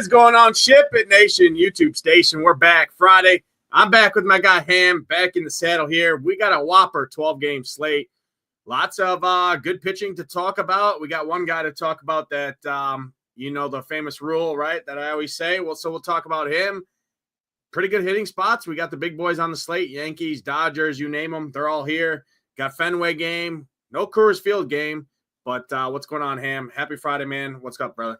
is going on, SHIPIT Nation YouTube station? We're back Friday. I'm back with my guy Ham, back in the saddle here. We got a whopper 12-game slate. Lots of good pitching to talk about. We got one guy to talk about that, the famous rule, right, that I always say. Well, so we'll talk about him. Pretty good hitting spots. We got the big boys on the slate, Yankees, Dodgers, you name them. They're all here. Got Fenway game, no Coors Field game. But what's going on, Ham? Happy Friday, man. What's up, brother?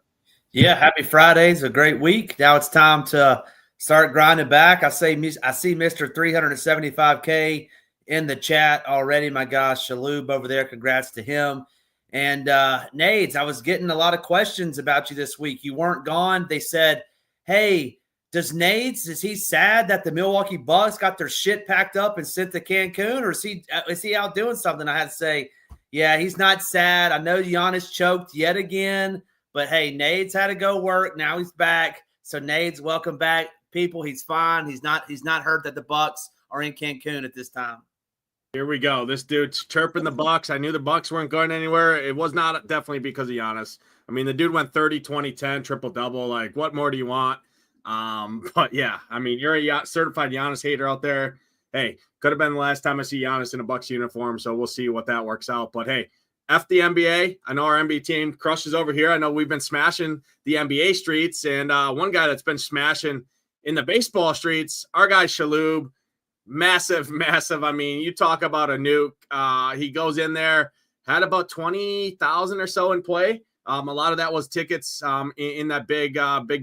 Yeah, happy Friday. It's a great week. Now it's time to start grinding back. I see Mr. 375K in the chat already. My guy Shalhoub over there. Congrats to him. And Nades, I was getting a lot of questions about you this week. You weren't gone. They said, hey, is he sad that the Milwaukee Bucks got their shit packed up and sent to Cancun? Or is he out doing something? I had to say, yeah, he's not sad. I know Giannis choked yet again. But, hey, Nades had to go work. Now he's back. So, Nades, welcome back. People, he's fine. He's not hurt that the Bucks are in Cancun at this time. Here we go. This dude's chirping the Bucks. I knew the Bucks weren't going anywhere. It was not definitely because of Giannis. I mean, the dude went 30, 20, 10, triple-double. Like, what more do you want? But, yeah, I mean, you're a certified Giannis hater out there. Hey, could have been the last time I see Giannis in a Bucks uniform, so we'll see what that works out. But, hey, F the NBA. I know our NBA team crushes over here. I know we've been smashing the NBA streets. And one guy that's been smashing in the baseball streets, our guy Shalhoub, massive. I mean, you talk about a nuke. He goes in there, had about 20,000 or so in play. A lot of that was tickets in that big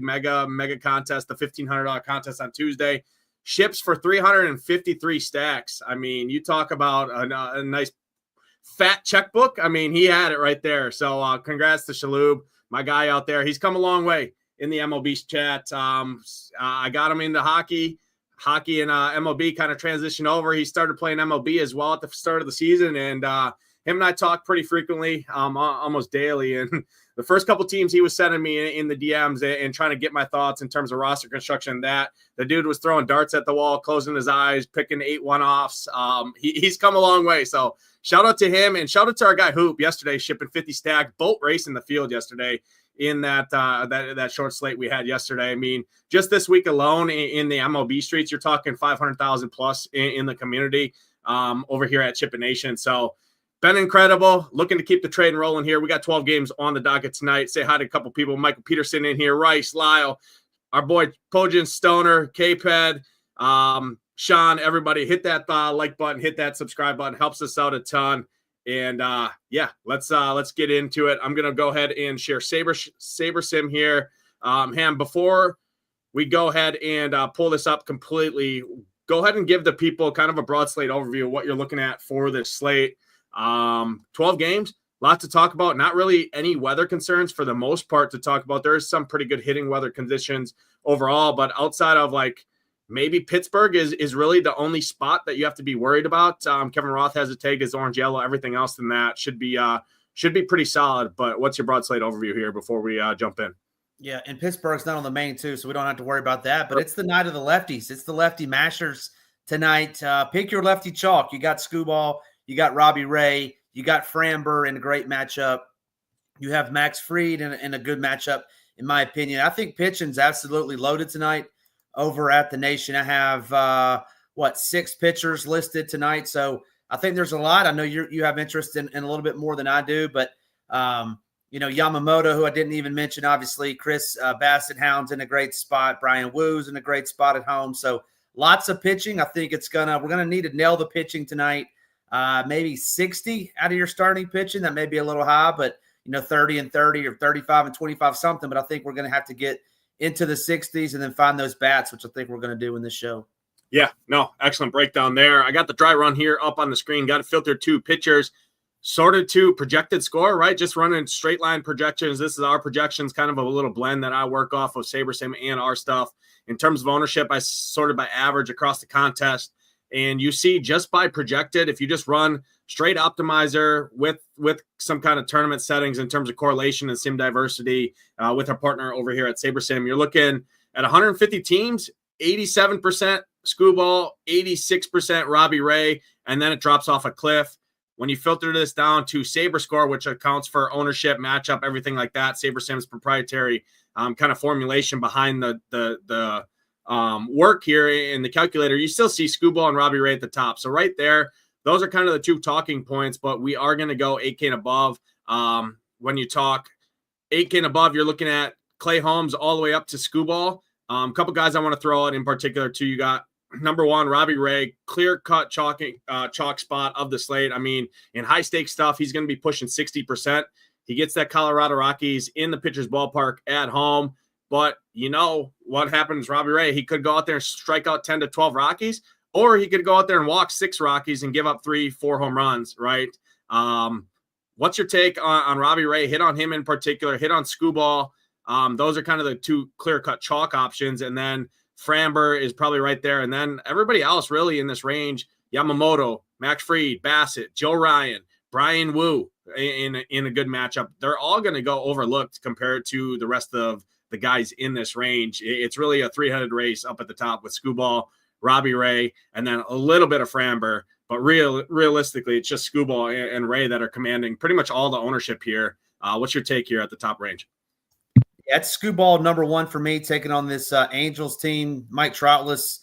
mega contest, the $1,500 contest on Tuesday. Ships for 353 stacks. I mean, you talk about a nice fat checkbook. I mean, he had it right there. So congrats to Shalhoub, my guy out there. He's come a long way in the MLB chat. I got him into hockey and MLB kind of transitioned over. He started playing MLB as well at the start of the season. And him and I talk pretty frequently, almost daily. And the first couple teams he was sending me in the DMs and trying to get my thoughts in terms of roster construction, that the dude was throwing darts at the wall, closing his eyes, picking 8 one-offs. He's come a long way. So shout out to him, and shout out to our guy Hoop yesterday, shipping 50 stack, bolt race in the field yesterday in that short slate we had yesterday. I mean, just this week alone in the MLB streets, you're talking 500,000 plus in the community over here at SHIPIT Nation. So been incredible. Looking to keep the trade rolling here. We got 12 games on the docket tonight. Say hi to a couple people. Michael Peterson in here, Rice, Lyle, our boy Pojin, Stoner, K-Ped, Sean, everybody hit that like button, hit that subscribe button, helps us out a ton. And yeah, let's get into it. I'm gonna go ahead and share Saber Sim here. Ham, before we go ahead and pull this up completely, go ahead and give the people kind of a broad slate overview of what you're looking at for this slate. 12 games, lots to talk about. Not really any weather concerns for the most part to talk about. There's some pretty good hitting weather conditions overall, but outside of like maybe Pittsburgh is really the only spot that you have to be worried about. Kevin Roth has a tag as orange yellow. Everything else than that should be pretty solid. But what's your broad slate overview here before we jump in? Yeah, and Pittsburgh's not on the main too, so we don't have to worry about that. But it's the night of the lefties. It's the lefty mashers tonight. Pick your lefty chalk. You got Scooball, you got Robbie Ray, you got Framber in a great matchup. You have Max Fried in a good matchup, in my opinion. I think pitching's absolutely loaded tonight. Over at the Nation, I have 6 pitchers listed tonight, so I think there's a lot. I know you have interest in a little bit more than I do, but Yamamoto, who I didn't even mention, obviously, Chris Bassett Hound's in a great spot, Brian Woo's in a great spot at home. So lots of pitching. I think we're gonna need to nail the pitching tonight. Maybe 60 out of your starting pitching. That may be a little high, but 30 and 30 or 35 and 25 something. But I think we're gonna have to get into the 60s and then find those bats, which I think we're going to do in this show. Yeah, no, excellent breakdown there. I got the dry run here up on the screen. Got to filter 2 pitchers, sorted to projected score, right? Just running straight line projections. This is our projections, kind of a little blend that I work off of SaberSim and our stuff. In terms of ownership, I sorted by average across the contest. And you see just by projected, if you just run straight optimizer with some kind of tournament settings in terms of correlation and sim diversity with our partner over here at SaberSim, you're looking at 150 teams, 87% Scooball, 86% Robbie Ray, and then it drops off a cliff. when you filter this down to Saber score, which accounts for ownership, matchup, everything like that, Saber Sim's proprietary kind of formulation behind the work here in the calculator, you still see Screwball and Robbie Ray at the top. So right there, those are kind of the two talking points, but we are going to go 8K and above. When you talk 8K and above, you're looking at Clay Holmes all the way up to Screwball. A couple guys I want to throw out in particular too. You got number one, Robbie Ray, clear-cut chalk spot of the slate. I mean, in high-stakes stuff, he's going to be pushing 60%. He gets that Colorado Rockies in the pitcher's ballpark at home. But you know what happens, Robbie Ray? He could go out there and strike out 10 to 12 Rockies, or he could go out there and walk 6 Rockies and give up 3-4 home runs, right? What's your take on Robbie Ray? Hit on him in particular, hit on Screwball. Those are kind of the two clear-cut chalk options. And then Framber is probably right there. And then everybody else really in this range, Yamamoto, Max Fried, Bassett, Joe Ryan, Brian Wu in a good matchup. They're all going to go overlooked compared to the rest of the guys in this range. It's really a 3-headed race up at the top with Screwball, Robbie Ray, and then a little bit of Framber. But realistically, it's just Screwball and Ray that are commanding pretty much all the ownership here. What's your take here at the top range? Yeah, it's Screwball number one for me, taking on this Angels team, Mike Troutless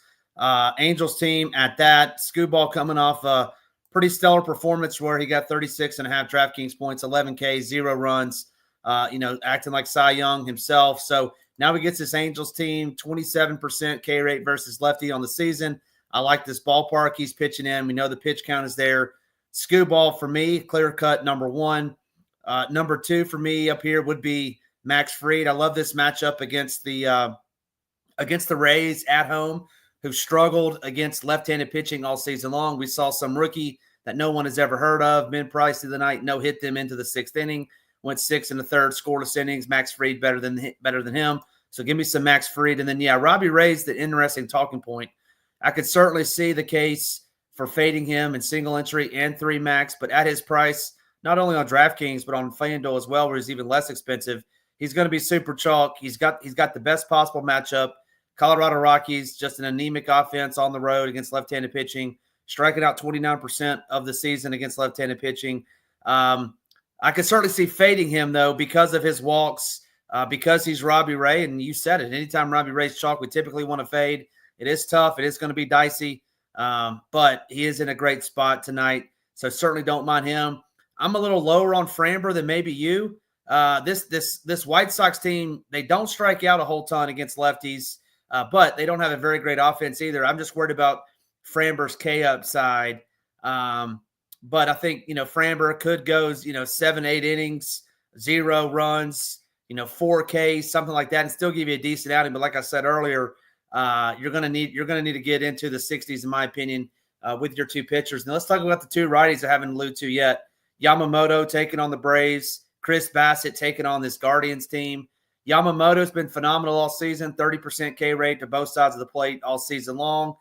Angels team at that. Screwball coming off a pretty stellar performance where he got 36.5 DraftKings points, 11K, 0 runs, acting like Cy Young himself. So now he gets this Angels team, 27% K rate versus lefty on the season. I like this ballpark he's pitching in. We know the pitch count is there. Screwball for me, clear cut number one. Number two for me up here would be Max Fried. I love this matchup against the Rays at home, who struggled against left-handed pitching all season long. We saw some rookie that no one has ever heard of, Ben Price, the night, no hit them into the 6th inning, went 6 in the 3rd, scoreless innings. Max Fried better than him. So give me some Max Fried. And then, Robbie Ray's the interesting talking point. I could certainly see the case for fading him in single entry and 3 max, but at his price, not only on DraftKings, but on FanDuel as well, where he's even less expensive, he's going to be super chalk. He's got the best possible matchup. Colorado Rockies, just an anemic offense on the road against left-handed pitching, striking out 29% of the season against left-handed pitching. I could certainly see fading him, though, because of his walks, because he's Robbie Ray, and you said it. Anytime Robbie Ray's chalk, we typically want to fade. It is tough. It is going to be dicey, but he is in a great spot tonight, so certainly don't mind him. I'm a little lower on Framber than maybe you. This White Sox team, they don't strike out a whole ton against lefties, but they don't have a very great offense either. I'm just worried about Framber's K upside. But I think, Framber could go, 7-8 innings, 0 runs, 4 Ks, something like that, and still give you a decent outing. But like I said earlier, you're going to need to get into the 60s, in my opinion, with your 2 pitchers. Now let's talk about the 2 righties I haven't alluded to yet. Yamamoto taking on the Braves, Chris Bassett taking on this Guardians team. Yamamoto's been phenomenal all season, 30% K rate to both sides of the plate all season long.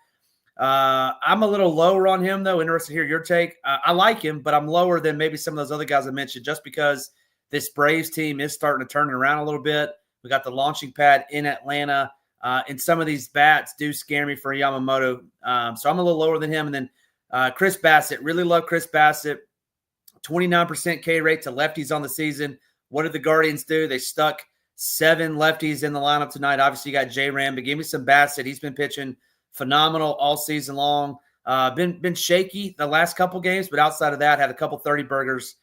I'm a little lower on him, though. Interested to hear your take. I like him, but I'm lower than maybe some of those other guys I mentioned just because this Braves team is starting to turn it around a little bit. We got the launching pad in Atlanta, and some of these bats do scare me for Yamamoto. So I'm a little lower than him. And then Chris Bassett, really love Chris Bassett. 29% K rate to lefties on the season. What did the Guardians do? They stuck 7 lefties in the lineup tonight. Obviously, you got J-Ram, but give me some Bassett. He's been pitching phenomenal all season long. Been shaky the last couple games, but outside of that, had a couple 30 burgers.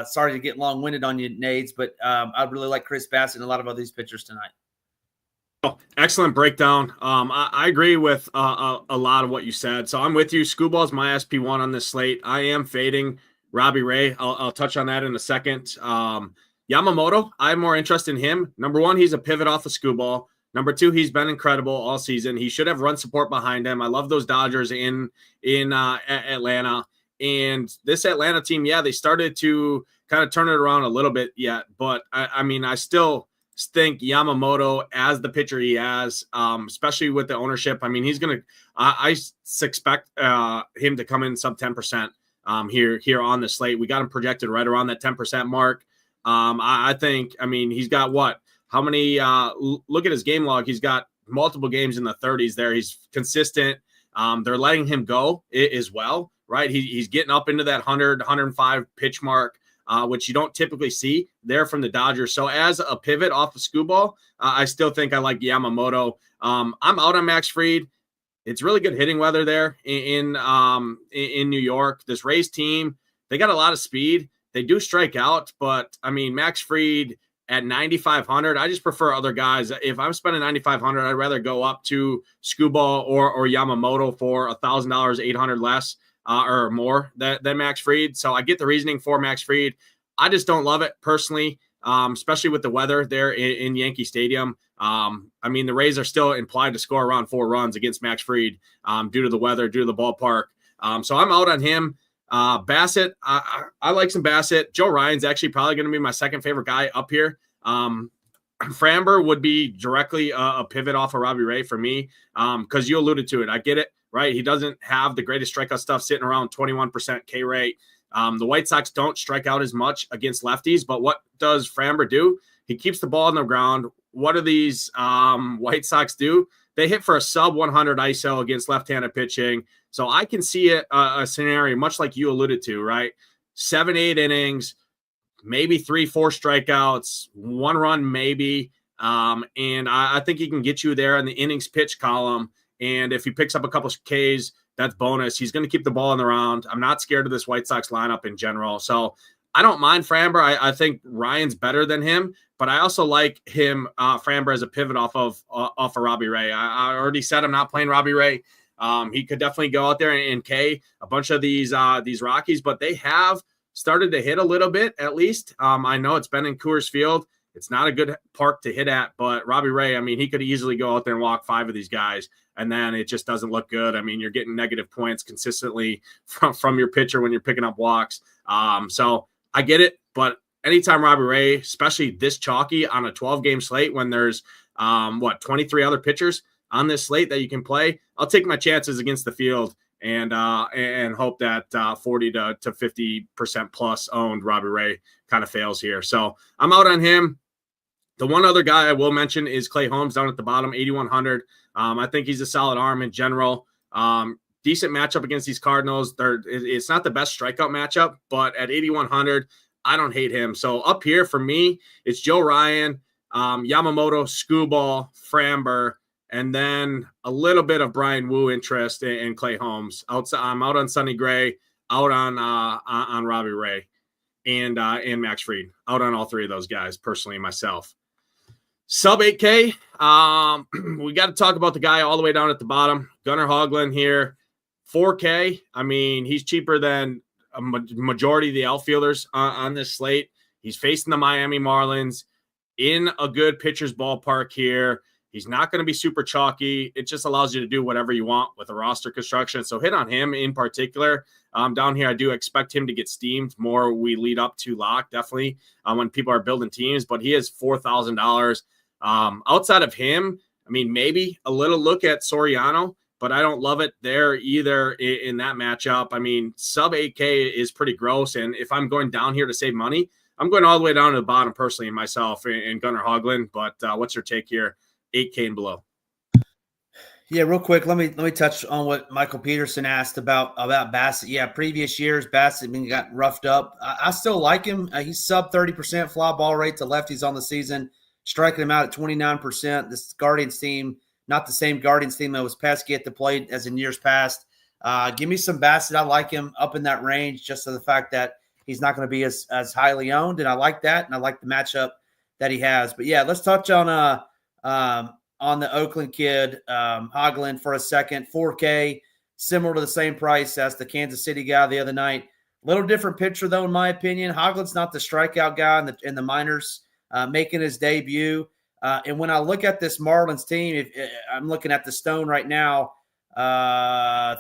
Sorry to get long-winded on you, Nades, but I really like Chris Bassett and a lot of other these pitchers tonight. Oh, excellent breakdown. I agree with a lot of what you said. So I'm with you. Screwball's my SP1 on this slate. I am fading Robbie Ray. I'll touch on that in a second. Yamamoto, I'm more interested in him. Number one, he's a pivot off of Screwball. Number two, he's been incredible all season. He should have run support behind him. I love those Dodgers in Atlanta. And this Atlanta team, they started to kind of turn it around a little bit yet. But, I still think Yamamoto as the pitcher he has, especially with the ownership. I mean, he's going to – I expect him to come in sub 10% here on the slate. We got him projected right around that 10% mark. I think, he's got what? How many look at his game log. He's got multiple games in the 30s there. He's consistent. They're letting him go as well, right? He's getting up into that 100, 105 pitch mark, which you don't typically see there from the Dodgers. So as a pivot off of Skubal, I still think I like Yamamoto. I'm out on Max Fried. It's really good hitting weather there in New York. This Rays team, they got a lot of speed. They do strike out, but I mean, Max Fried at 9,500, I just prefer other guys. If I'm spending 9,500, I'd rather go up to Skubal or Yamamoto for $1,000, 800 less or more than Max Fried. So I get the reasoning for Max Fried. I just don't love it personally, especially with the weather there in Yankee Stadium. I mean, the Rays are still implied to score around 4 runs against Max Fried due to the weather, due to the ballpark. So I'm out on him. Bassett, I like some Bassett. Joe Ryan's actually probably going to be my second favorite guy up here. Framber would be directly a pivot off of Robbie Ray for me because you alluded to it. I get it, right? He doesn't have the greatest strikeout stuff, sitting around 21% K rate. The White Sox don't strike out as much against lefties, but what does Framber do? He keeps the ball on the ground. What do these White Sox do? They hit for a sub 100 ISO against left-handed pitching. So I can see a scenario much like you alluded to, right? 7-8 innings, maybe 3-4 strikeouts, 1 run maybe. And I think he can get you there in the innings pitch column. And if he picks up a couple of Ks, that's bonus. He's going to keep the ball in the round. I'm not scared of this White Sox lineup in general. So I don't mind Framber. I think Ryan's better than him, but I also like him, Framber, as a pivot off of Robbie Ray. I already said I'm not playing Robbie Ray. He could definitely go out there and K a bunch of these Rockies, but they have started to hit a little bit at least. I know it's been in Coors Field. It's not a good park to hit at, but Robbie Ray, I mean, he could easily go out there and walk 5 of these guys, and then it just doesn't look good. I mean, you're getting negative points consistently from your pitcher when you're picking up walks. So I get it, but anytime Robbie Ray, especially this chalky on a 12-game slate when there's 23 other pitchers on this slate that you can play, I'll take my chances against the field and hope that 40 to 50% plus owned Robbie Ray kind of fails here. So I'm out on him. The one other guy I will mention is Clay Holmes down at the bottom, 8,100. I think he's a solid arm in general. Decent matchup against these Cardinals. It's not the best strikeout matchup, but at 8,100, I don't hate him. So up here for me, it's Joe Ryan, Yamamoto, Skubal, Framber, and then a little bit of Brian Wu interest in Clay Holmes. I'm out on Sonny Gray, out on Robbie Ray, and Max Fried. Out on all 3 of those guys, personally, myself. Sub 8K, we got to talk about the guy all the way down at the bottom, Gunnar Hoglund here. 4K, I mean, he's cheaper than a majority of the outfielders on this slate. He's facing the Miami Marlins in a good pitcher's ballpark here. He's not going to be super chalky. It just allows you to do whatever you want with a roster construction. So hit on him in particular. Down here, I do expect him to get steamed more. We lead up to lock, definitely, when people are building teams. But he has $4,000. Outside of him, I mean, maybe a little look at Soriano, but I don't love it there either in that matchup. I mean, sub 8K is pretty gross. And if I'm going down here to save money, I'm going all the way down to the bottom personally in myself and Gunnar Hoglund. But what's your take here? 8K and below. Yeah, real quick, let me touch on what Michael Peterson asked about Bassett. Yeah, previous years Bassett got roughed up. I still like him. He's sub 30% fly ball rate to lefties on the season, striking him out at 29%. This Guardians team, not the same Guardians team that was pesky at the plate as in years past. Give me some Bassett. I like him up in that range just to the fact that he's not going to be as highly owned, and I like that, and I like the matchup that he has. But yeah, let's touch on the Oakland kid, Hoglund, for a second. 4K, similar to the same price as the Kansas City guy the other night. Little different picture, though, in my opinion. Hoglund's not the strikeout guy in the minors, making his debut. And when I look at this Marlins team, I'm looking at the Stone right now, 4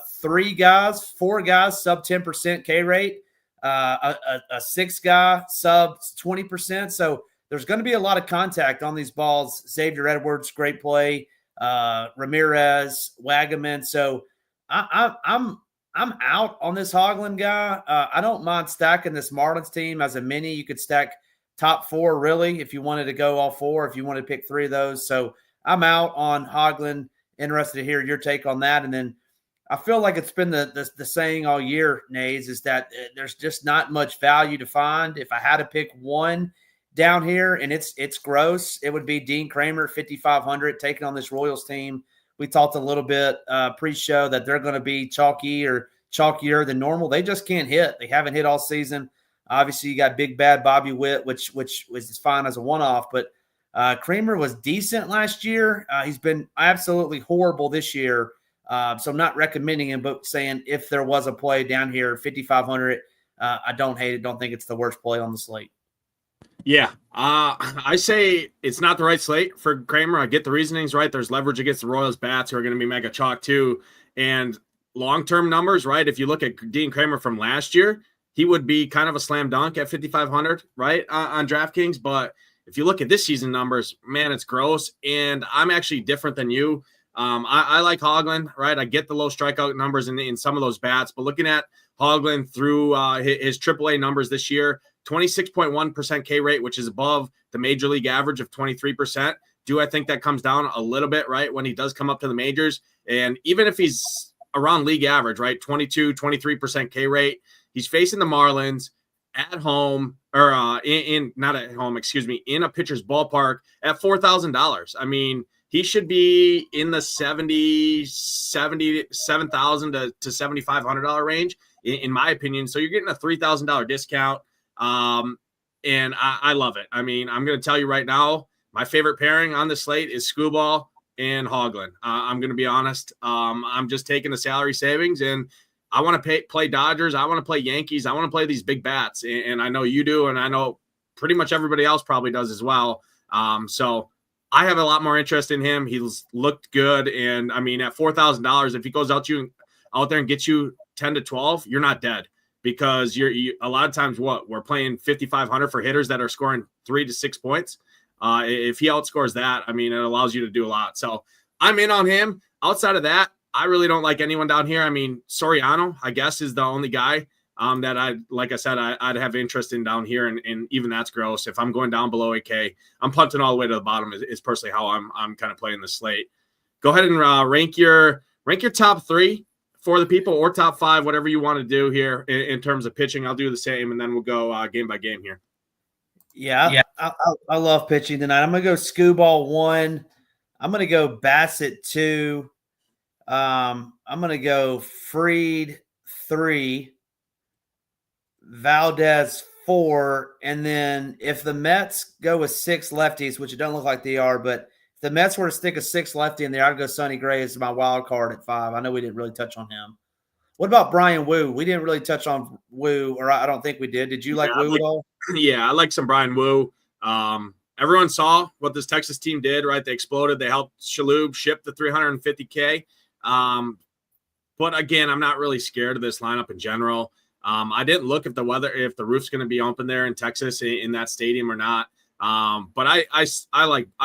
guys, sub 10% K rate, a 6 guy, sub 20%. So there's going to be a lot of contact on these balls. Xavier Edwards, great play. Ramirez, Wagaman. So I'm out on this Hoglund guy. I don't mind stacking this Marlins team as a mini. You could stack top 4 really if you wanted to go all 4. If you wanted to pick 3 of those. So I'm out on Hoglund. Interested to hear your take on that. And then I feel like it's been the saying all year, Nades, is that there's just not much value to find. If I had to pick one down here, and it's gross, it would be Dean Kramer, 5,500, taking on this Royals team. We talked a little bit pre-show that they're going to be chalkier than normal. They just can't hit. They haven't hit all season. Obviously, you got big bad Bobby Witt, which was fine as a one-off, but Kramer was decent last year. He's been absolutely horrible this year. So I'm not recommending him, but saying if there was a play down here, 5,500, I don't hate it. Don't think it's the worst play on the slate. Yeah. I say it's not the right slate for Kramer. I get the reasonings, right? There's leverage against the Royals bats who are going to be mega chalk too. And long-term numbers, right? If you look at Dean Kramer from last year, he would be kind of a slam dunk at 5,500, right? On DraftKings. But if you look at this season numbers, man, it's gross. And I'm actually different than you. I like Hoagland, right? I get the low strikeout numbers in some of those bats, but looking at Hoagland through his AAA numbers this year, 26.1% K rate, which is above the major league average of 23%. Do I think that comes down a little bit, right, when he does come up to the majors? And even if he's around league average, right, 22, 23% K rate, he's facing the Marlins at home, or not at home, excuse me, in a pitcher's ballpark at $4,000. I mean, he should be in the $77,000 to $7,500 range, in my opinion. So you're getting a $3,000 discount, and I love it. I mean, I'm going to tell you right now, my favorite pairing on the slate is Skubal and Hoagland. I'm going to be honest. I'm just taking the salary savings, and I want to play Dodgers. I want to play Yankees. I want to play these big bats, and I know you do, and I know pretty much everybody else probably does as well. So I have a lot more interest in him. He's looked good. And I mean, at $4,000, if he goes out there and gets you 10 to 12, you're not dead, because you a lot of times we're playing 5,500 for hitters that are scoring 3 to 6 points. If he outscores that, I mean, it allows you to do a lot. So I'm in on him. Outside of that, I really don't like anyone down here. I mean, Soriano, I guess, is the only guy that like I said, I'd have interest in down here, and even that's gross. If I'm going down below 8K, I'm punting all the way to the bottom. Is personally how I'm kind of playing the slate. Go ahead and rank your top 3 for the people, or top 5, whatever you want to do here in terms of pitching. I'll do the same, and then we'll go game by game here. Yeah. I love pitching tonight. I'm gonna go Skubal 1. I'm gonna go Bassett 2. I'm gonna go Fried 3. Valdez 4, and then if the Mets go with 6 lefties, which it doesn't look like they are, but if the Mets were to stick a 6 lefty in there, I'd go Sonny Gray as my wild card at 5. I know we didn't really touch on him. What about Brian Wu? We didn't really touch on Wu, or I don't think we did. Did you like Wu at all? Yeah, I like some Brian Wu. Everyone saw what this Texas team did, right? They exploded. They helped Shalhoub ship the 350K. But again, I'm not really scared of this lineup in general. I didn't look if the roof's going to be open there in Texas in that stadium or not. But I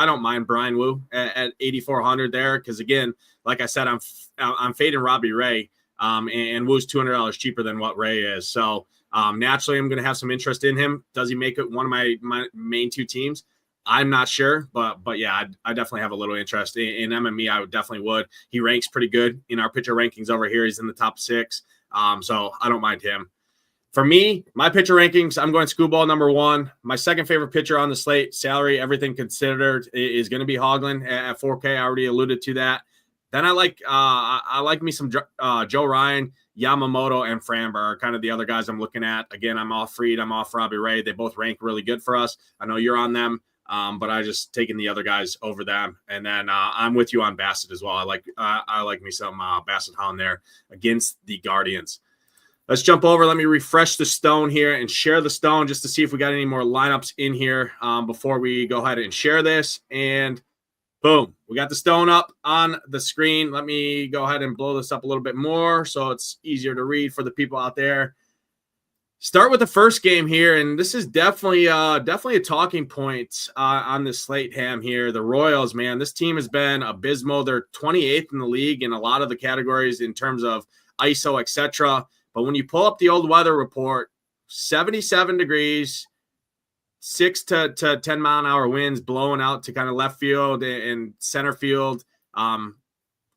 don't mind Brian Wu at 8,400 there, because again, like I said, I'm fading Robbie Ray, and Wu's $200 cheaper than what Ray is. So naturally, I'm going to have some interest in him. Does he make it one of my main 2 teams? I'm not sure, but yeah, I definitely have a little interest in MME. I definitely would. He ranks pretty good in our pitcher rankings over here. He's in the top 6. So I don't mind him. For me, my pitcher rankings, I'm going Skubal number 1. My second favorite pitcher on the slate, salary, everything considered, is going to be Hoagland at 4K. I already alluded to that. Then I like me some Joe Ryan, Yamamoto, and Framber are kind of the other guys I'm looking at. Again, I'm off Fried. I'm off Robbie Ray. They both rank really good for us. I know you're on them, but I just taking the other guys over them. And then I'm with you on Bassett as well. I like me some Bassett Hound there against the Guardians. Let's jump over. Let me refresh the stone here and share the stone just to see if we got any more lineups in here before we go ahead and share this. And boom, we got the stone up on the screen. Let me go ahead and blow this up a little bit more so it's easier to read for the people out there. Start with the first game here, and this is definitely a talking point on the slate, Ham, here. The Royals, man, this team has been abysmal. They're 28th in the league in a lot of the categories in terms of ISO, etc. But when you pull up the old weather report, 77 degrees, 6 to 10 mile an hour winds blowing out to kind of left field and center field.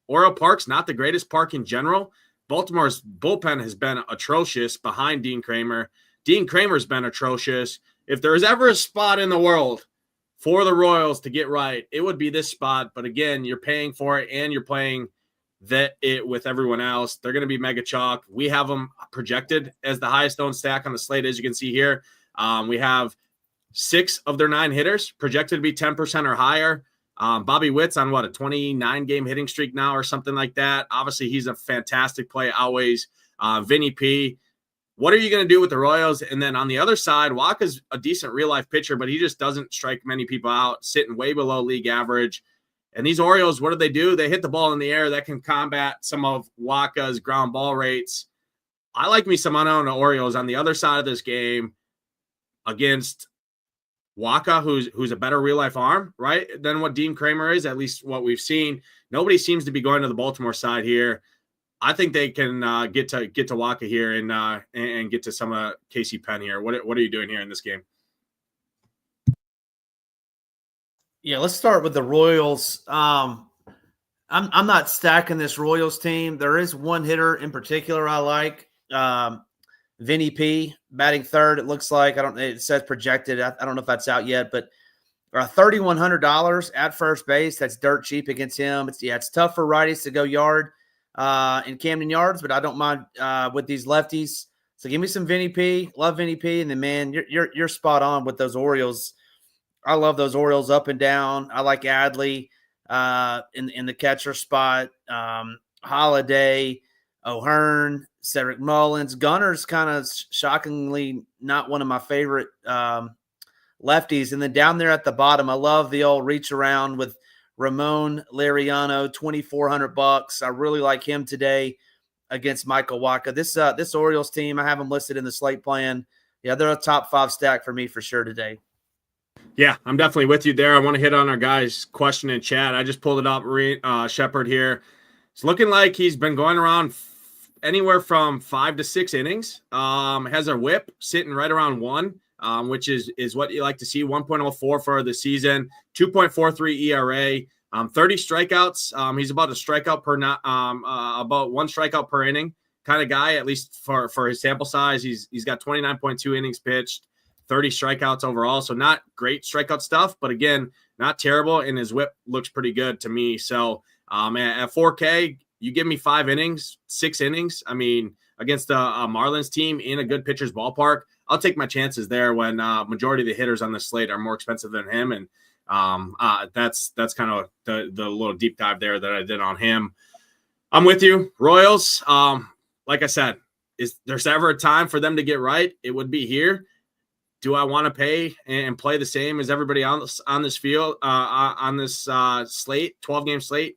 Oriole Park's not the greatest park in general. Baltimore's bullpen has been atrocious behind Dean Kramer. Dean Kramer's been atrocious. If there is ever a spot in the world for the Royals to get right, it would be this spot. But again, you're paying for it and you're playing it with everyone else. They're going to be mega chalk. We have them projected as the highest owned stack on the slate, as you can see here. We have 6 of their 9 hitters projected to be 10% or higher. Bobby Witt's on a 29-game hitting streak now or something like that. Obviously, he's a fantastic play, always. Vinny P. What are you going to do with the Royals? And then on the other side, Waka's a decent real-life pitcher, but he just doesn't strike many people out, sitting way below league average. And these Orioles, what do? They hit the ball in the air. That can combat some of Waka's ground ball rates. I like me some unowned Orioles on the other side of this game against Waka, who's a better real-life arm, right, than what Dean Kramer is, at least what we've seen. Nobody seems to be going to the Baltimore side here. I think they can get to Waka here and get to some of Casey Penn here. What are you doing here in this game? Yeah, let's start with the Royals. I'm not stacking this Royals team. There is one hitter in particular I like. Vinny P, batting third, it looks like. It says projected. I don't know if that's out yet, but $3,100 at first base. That's dirt cheap against him. It's tough for righties to go yard in Camden Yards, but I don't mind with these lefties. So give me some Vinny P. Love Vinny P. And then, man, you're spot on with those Orioles. I love those Orioles up and down. I like Adley in the catcher spot. Holiday, O'Hearn, Cedric Mullins. Gunner's kind of shockingly not one of my favorite lefties. And then down there at the bottom, I love the old reach around with Ramon Lariano, $2,400. I really like him today against Michael Waka. This Orioles team, I have them listed in the slate plan. Yeah, they're a top 5 stack for me for sure today. Yeah, I'm definitely with you there. I want to hit on our guys' question in chat. I just pulled it up. Shepard here. It's looking like he's been going around anywhere from 5 to 6 innings. Has a whip sitting right around 1, which is what you like to see. 1.04 for the season, 2.43 ERA, 30 strikeouts. He's about a strikeout per about 1 strikeout per inning kind of guy, at least for his sample size. He's got 29.2 innings pitched, 30 strikeouts overall. So not great strikeout stuff, but again, not terrible. And his whip looks pretty good to me. So at 4K, you give me 5 innings, 6 innings. I mean, against a Marlins team in a good pitcher's ballpark, I'll take my chances there when majority of the hitters on the slate are more expensive than him. And that's kind of the little deep dive there that I did on him. I'm with you. Royals, like I said, is there's ever a time for them to get right? It would be here. Do I want to pay and play the same as everybody on this field, on this slate, 12-game slate?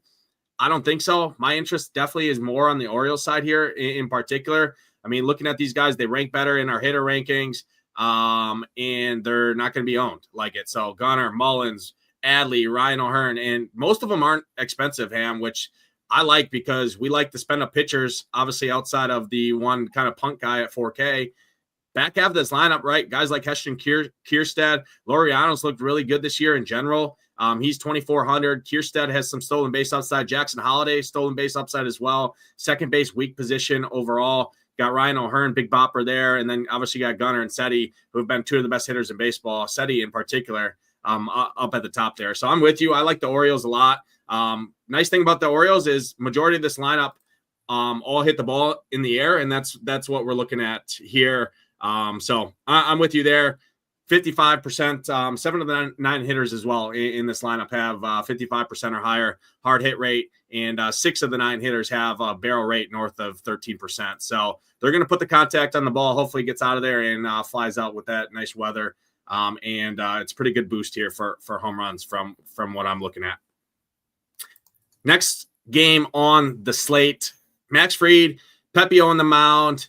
I don't think so. My interest definitely is more on the Orioles side here in particular. I mean, looking at these guys, they rank better in our hitter rankings, and they're not going to be owned like it. So Gunnar, Mullins, Adley, Ryan O'Hearn, and most of them aren't expensive, Ham, which I like because we like to spend up pitchers, obviously outside of the one kind of punt guy at 4K. Back half of this lineup, right? Guys like Heston Kierstead, Laureano's looked really good this year in general. He's 2,400. Kierstead has some stolen base upside. Jackson Holiday, stolen base upside as well. Second base, weak position overall. Got Ryan O'Hearn, big bopper there. And then obviously got Gunnar and Seti, who have been 2 of the best hitters in baseball. Seti in particular, up at the top there. So I'm with you. I like the Orioles a lot. Nice thing about the Orioles is majority of this lineup all hit the ball in the air, and that's what we're looking at here. So I'm with you there. 55%, 7 of the 9 hitters as well in this lineup have 55% or higher hard hit rate, and 6 of the 9 hitters have a barrel rate north of 13%. So they're going to put the contact on the ball. Hopefully gets out of there and flies out with that nice weather. And it's a pretty good boost here for home runs from what I'm looking at. Next game on the slate, Max Fried, Pepe on the mound.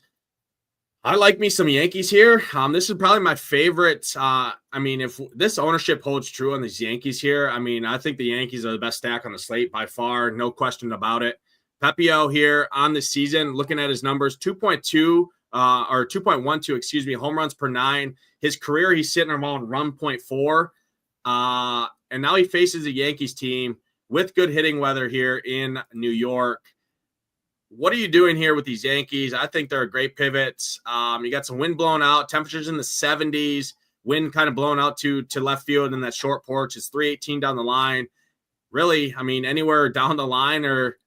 I like me some Yankees here. This is probably my favorite. I mean, if this ownership holds true on these Yankees here, I mean, I think the Yankees are the best stack on the slate by far. No question about it. Pepio here on the season, looking at his numbers, 2.2 or 2.12, home runs per 9. His career, he's sitting around 1.4. And now he faces a Yankees team with good hitting weather here in New York. What are you doing here with these Yankees? I think they're a great pivot. You got some wind blowing out, temperatures in the 70s, wind kind of blowing out to left field in that short porch. It's 318 down the line. Really, I mean, anywhere down the line, or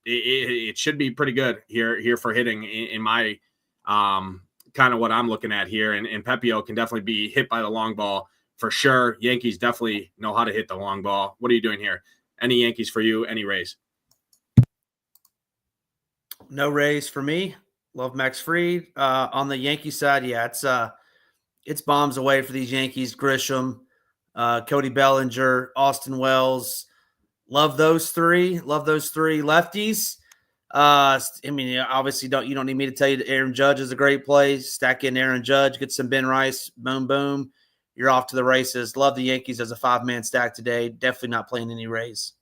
it should be pretty good here for hitting in my kind of what I'm looking at here. And Pepio can definitely be hit by the long ball for sure. Yankees definitely know how to hit the long ball. What are you doing here? Any Yankees for you? Any Rays? No Rays for me. Love Max Fried. On the Yankee side, yeah, it's bombs away for these Yankees. Grisham, Cody Bellinger, Austin Wells. Love those three. Love those three lefties. I mean, obviously, you don't need me to tell you that Aaron Judge is a great play. Stack in Aaron Judge, get some Ben Rice, boom, boom. You're off to the races. Love the Yankees as a 5-man stack today. Definitely not playing any Rays.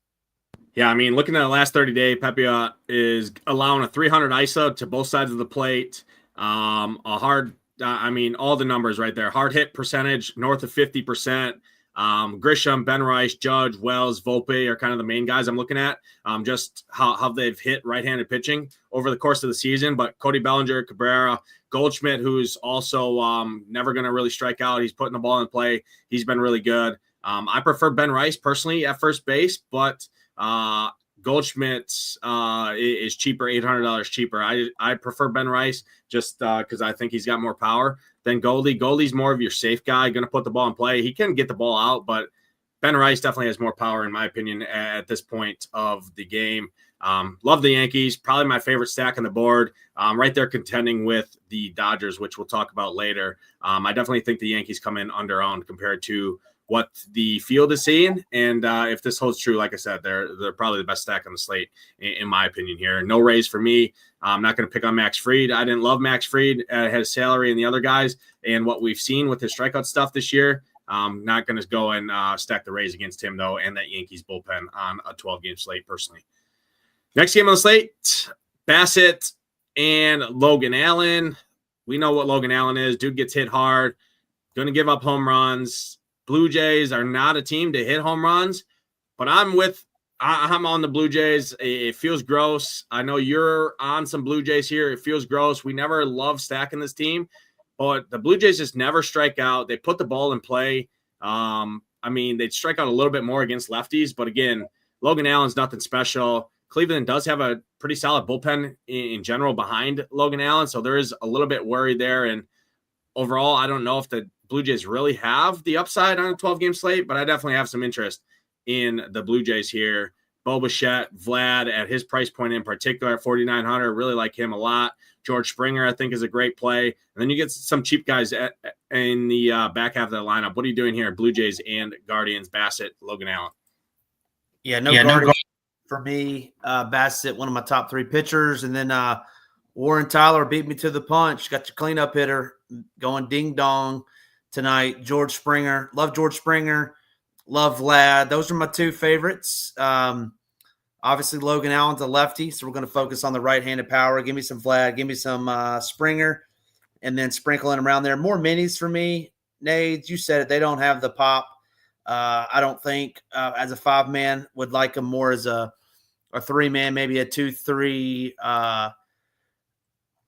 Yeah, I mean, looking at the last 30-day, Pepia is allowing a 300 ISO to both sides of the plate. A hard, all the numbers right there. Hard hit percentage north of 50%. Grisham, Ben Rice, Judge, Wells, Volpe are kind of the main guys I'm looking at. Just how they've hit right-handed pitching over the course of the season. But Cody Bellinger, Cabrera, Goldschmidt, who's also never going to really strike out. He's putting the ball in play. He's been really good. I prefer Ben Rice personally at first base, but Goldschmidt is cheaper, $800 cheaper. I prefer Ben Rice just because I think he's got more power than Goldie. Goldie's more of your safe guy, going to put the ball in play. He can get the ball out, but Ben Rice definitely has more power, in my opinion, at this point of the game. Love the Yankees. Probably my favorite stack on the board. Right there contending with the Dodgers, which we'll talk about later. I definitely think the Yankees come in under-owned compared to what the field is seeing. And if this holds true, like I said, they're probably the best stack on the slate, in my opinion here. No Rays for me. I'm not going to pick on Max Fried. I didn't love Max Fried at his salary and the other guys. And what we've seen with his strikeout stuff this year, not going to go and stack the Rays against him, though, and that Yankees bullpen on a 12-game slate, personally. Next game on the slate, Bassett and Logan Allen. We know what Logan Allen is. Dude gets hit hard, going to give up home runs. Blue Jays are not a team to hit home runs, but I'm on the Blue Jays. It feels gross. I know you're on some Blue Jays here. It feels gross. We never love stacking this team, but the Blue Jays just never strike out. They put the ball in play. They'd strike out a little bit more against lefties, but again, Logan Allen's nothing special. Cleveland does have a pretty solid bullpen in general behind Logan Allen, so there is a little bit worried there. And overall, I don't know if the Blue Jays really have the upside on a 12-game slate, but I definitely have some interest in the Blue Jays here. Bo Bichette, Vlad at his price point in particular at 4,900, really like him a lot. George Springer, I think, is a great play. And then you get some cheap guys in the back half of the lineup. What are you doing here? Blue Jays and Guardians, Bassett, Logan Allen. Yeah, no Guardians for me. Bassett, one of my top 3 pitchers. And then Warren Tyler beat me to the punch. Got your cleanup hitter going ding-dong tonight. George Springer. Love George Springer. Love Vlad. Those are my 2 favorites. Obviously, Logan Allen's a lefty, so we're going to focus on the right-handed power. Give me some Vlad. Give me some Springer, and then sprinkling around there. More minis for me. Nades, you said it. They don't have the pop. I don't think as a 5-man would like them more as a 3-man, maybe a 2-3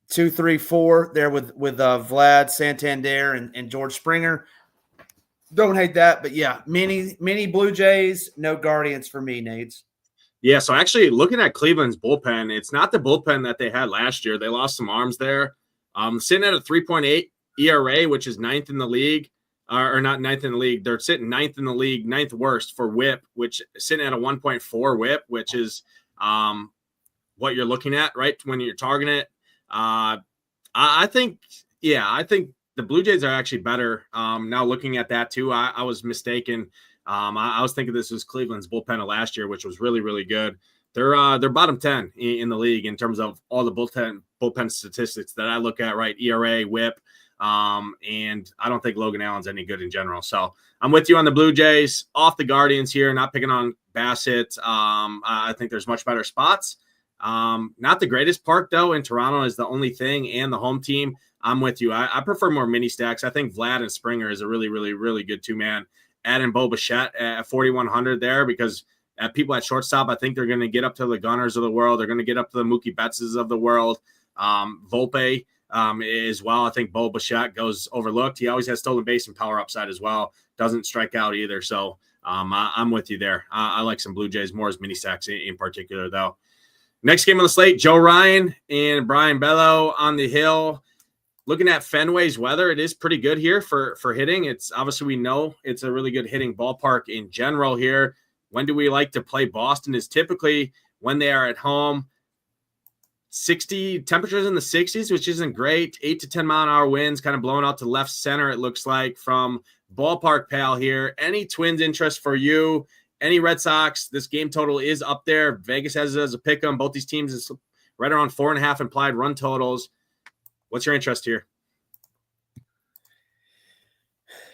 2-3-4 there with Vlad, Santander, and George Springer. Don't hate that, but yeah, mini Blue Jays, no Guardians for me, Nades. Yeah, so actually looking at Cleveland's bullpen, it's not the bullpen that they had last year. They lost some arms there. Sitting at a 3.8 ERA, which is 9th in the league, or not 9th in the league. They're sitting 9th in the league, 9th worst for WHIP, which is sitting at a 1.4 WHIP, which is what you're looking at, right, when you're targeting it. I think the Blue Jays are actually better. Now looking at that too, I was mistaken. I was thinking this was Cleveland's bullpen of last year, which was really, really good. They're bottom 10 in the league in terms of all the bullpen statistics that I look at, right? ERA, WHIP, and I don't think Logan Allen's any good in general. So I'm with you on the Blue Jays. Off the Guardians here, not picking on Bassett. I think there's much better spots. Not the greatest park, though, in Toronto is the only thing, and the home team. I'm with you. I prefer more mini stacks. I think Vlad and Springer is a really, really, really good 2-man. Add in Bo Bichette at 4,100 there because at people at shortstop. I think they're going to get up to the Gunners of the world. They're going to get up to the Mookie Bettses of the world. Volpe as well. I think Bo Bichette goes overlooked. He always has stolen base and power upside as well. Doesn't strike out either. So I'm with you there. I like some Blue Jays more as mini stacks in particular, though. Next game on the slate, Joe Ryan and Brian Bello on the hill. Looking at Fenway's weather, it is pretty good here for hitting. It's obviously, we know it's a really good hitting ballpark in general here. When do we like to play Boston is typically when they are at home. 60 temperatures in the 60s, which isn't great. 8 to 10 mile an hour winds, kind of blowing out to left center, it looks like, from Ballpark Pal here. Any Twins interest for you? Any Red Sox? This game total is up there. Vegas has it as a pick 'em. Both these teams is right around 4.5 implied run totals. What's your interest here?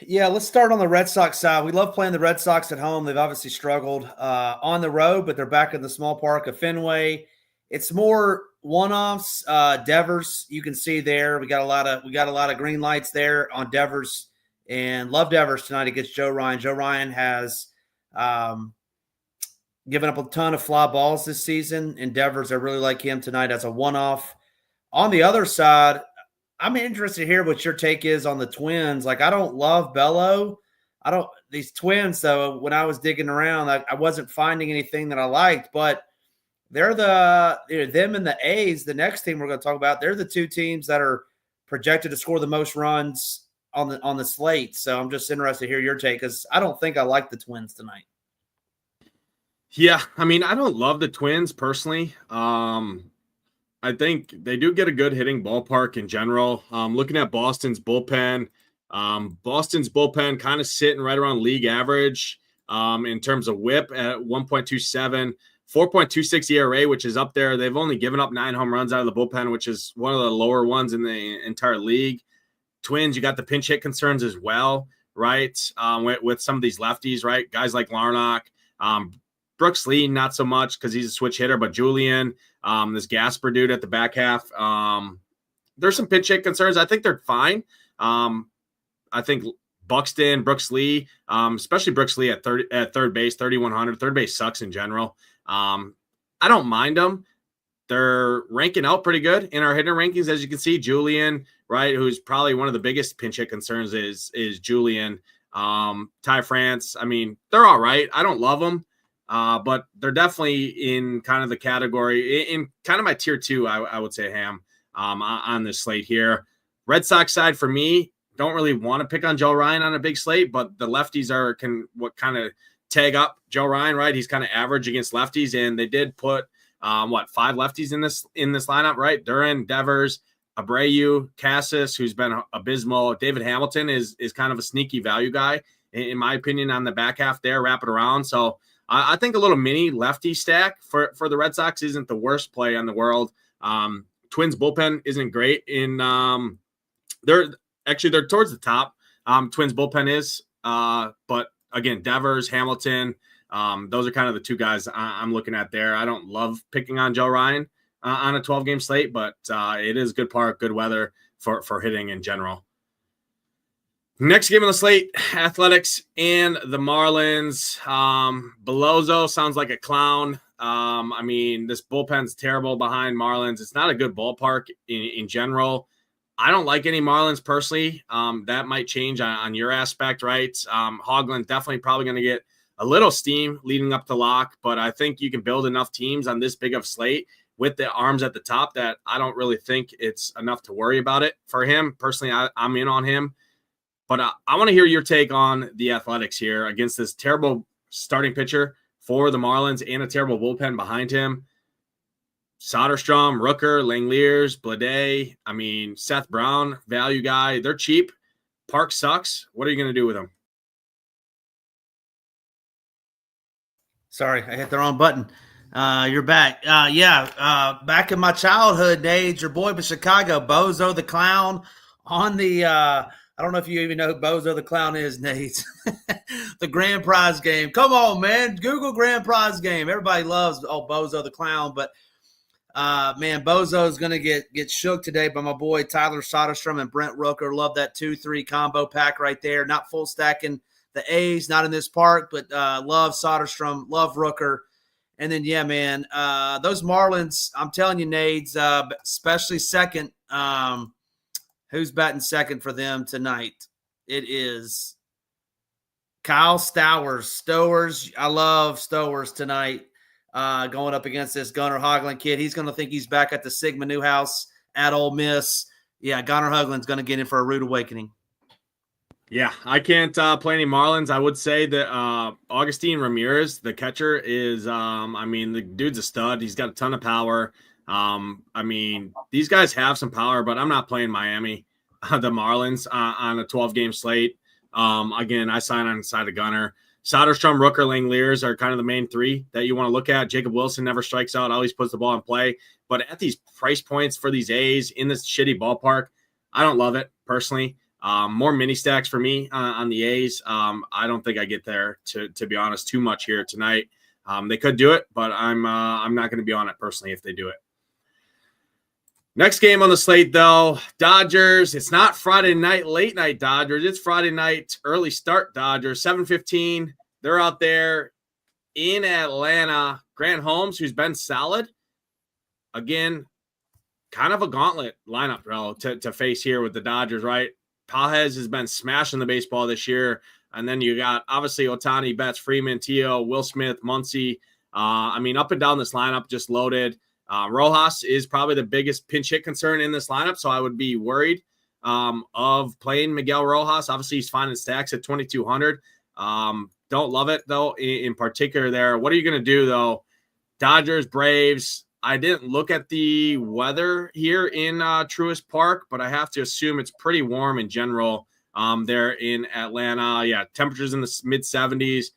Yeah, let's start on the Red Sox side. We love playing the Red Sox at home. They've obviously struggled on the road, but they're back in the small park of Fenway. It's more one-offs. Devers, you can see there. We got a lot of green lights there on Devers, and love Devers tonight against Joe Ryan. Joe Ryan has given up a ton of fly balls this season, and Devers, I really like him tonight as a one-off. On the other side, I'm interested to hear what your take is on the Twins. Like, I don't love Bello. These Twins, though, when I was digging around, I wasn't finding anything that I liked, but they're them and the A's, the next team we're going to talk about, they're the two teams that are projected to score the most runs on the slate. So I'm just interested to hear your take, because I don't think I like the Twins tonight. Yeah, I mean, I don't love the Twins personally. I think they do get a good hitting ballpark in general. Looking at Boston's bullpen kind of sitting right around league average in terms of whip at 1.27, 4.26 ERA, which is up there. They've only given up 9 home runs out of the bullpen, which is one of the lower ones in the entire league. Twins, you got the pinch hit concerns as well, right? With some of these lefties, right? Guys like Larnach, Brooks Lee, not so much because he's a switch hitter, but Julian, this Gasper dude at the back half. There's some pinch hit concerns. I think they're fine. I think Buxton, Brooks Lee, especially Brooks Lee at third base, 3,100. Third base sucks in general. I don't mind them. They're ranking out pretty good in our hitting rankings, as you can see. Julian, right, who's probably one of the biggest pinch hit concerns is Julian. Ty France, I mean, they're all right. I don't love them. But they're definitely in kind of the category, in kind of my tier 2, I would say, Ham, on this slate here. Red Sox side for me, don't really want to pick on Joe Ryan on a big slate, but the lefties what kind of tag up Joe Ryan, right? He's kind of average against lefties, and they did put 5 lefties in this lineup, right? Duran, Devers, Abreu, Cassis, who's been abysmal. David Hamilton is kind of a sneaky value guy, in my opinion, on the back half there, wrap it around. So I think a little mini lefty stack for the Red Sox isn't the worst play in the world. Twins bullpen isn't great they're towards the top. Twins bullpen is, but again, Devers, Hamilton, those are kind of the two guys I'm looking at there. I don't love picking on Joe Ryan on a 12-game slate, but it is good park, good weather for hitting in general. Next game on the slate, Athletics and the Marlins. Belozo sounds like a clown. I mean, this bullpen's terrible behind Marlins. It's not a good ballpark in general. I don't like any Marlins personally. That might change on your aspect, right? Hoagland definitely probably going to get a little steam leading up to lock, but I think you can build enough teams on this big of slate with the arms at the top that I don't really think it's enough to worry about it for him. Personally, I'm in on him. But I want to hear your take on the Athletics here against this terrible starting pitcher for the Marlins and a terrible bullpen behind him. Soderstrom, Rooker, Langeliers, Blade. I mean, Seth Brown, value guy. They're cheap. Park sucks. What are you going to do with them? Sorry, I hit the wrong button. You're back. Back in my childhood days, your boy from Chicago, Bozo the Clown, on the I don't know if you even know who Bozo the Clown is, Nate. The grand prize game. Come on, man. Google grand prize game. Everybody loves Bozo the Clown, but man, Bozo is going to get shook today by my boy Tyler Soderstrom and Brent Rooker. Love that 2-3 combo pack right there. Not full stacking the A's, not in this park, but love Soderstrom, love Rooker. And then, yeah, man, those Marlins, I'm telling you, Nades, especially second. Who's batting second for them tonight? It is Kyle Stowers. I love Stowers tonight going up against this Gunnar Hoglund kid. He's going to think he's back at the Sigma Newhouse at Ole Miss. Yeah, Gunnar Hoglund's going to get in for a rude awakening. Yeah, I can't play any Marlins. I would say that Augustine Ramirez, the catcher, is, the dude's a stud. He's got a ton of power. These guys have some power, but I'm not playing Miami, the Marlins, on a 12-game slate. Again, I sign on the side of Gunnar. Soderstrom, Rooker, Langeliers are kind of the main three that you want to look at. Jacob Wilson never strikes out, always puts the ball in play. But at these price points for these A's in this shitty ballpark, I don't love it personally. More mini stacks for me on the A's. I don't think I get there, to be honest, too much here tonight. They could do it, but I'm not going to be on it personally if they do it. Next game on the slate, though, Dodgers. It's not Friday night, late night Dodgers. It's Friday night, early start Dodgers, 7:15. They're out there in Atlanta. Grant Holmes, who's been solid. Again, kind of a gauntlet lineup, bro, to face here with the Dodgers, right? Pages has been smashing the baseball this year. And then you got, obviously, Ohtani, Betts, Freeman, Teo, Will Smith, Muncy. Up and down this lineup, just loaded. Rojas is probably the biggest pinch hit concern in this lineup, so I would be worried of playing Miguel Rojas. Obviously, he's finding stacks at 2,200. Don't love it, though, in particular there. What are you going to do, though? Dodgers, Braves. I didn't look at the weather here in Truist Park, but I have to assume it's pretty warm in general there in Atlanta. Yeah, temperatures in the mid-70s.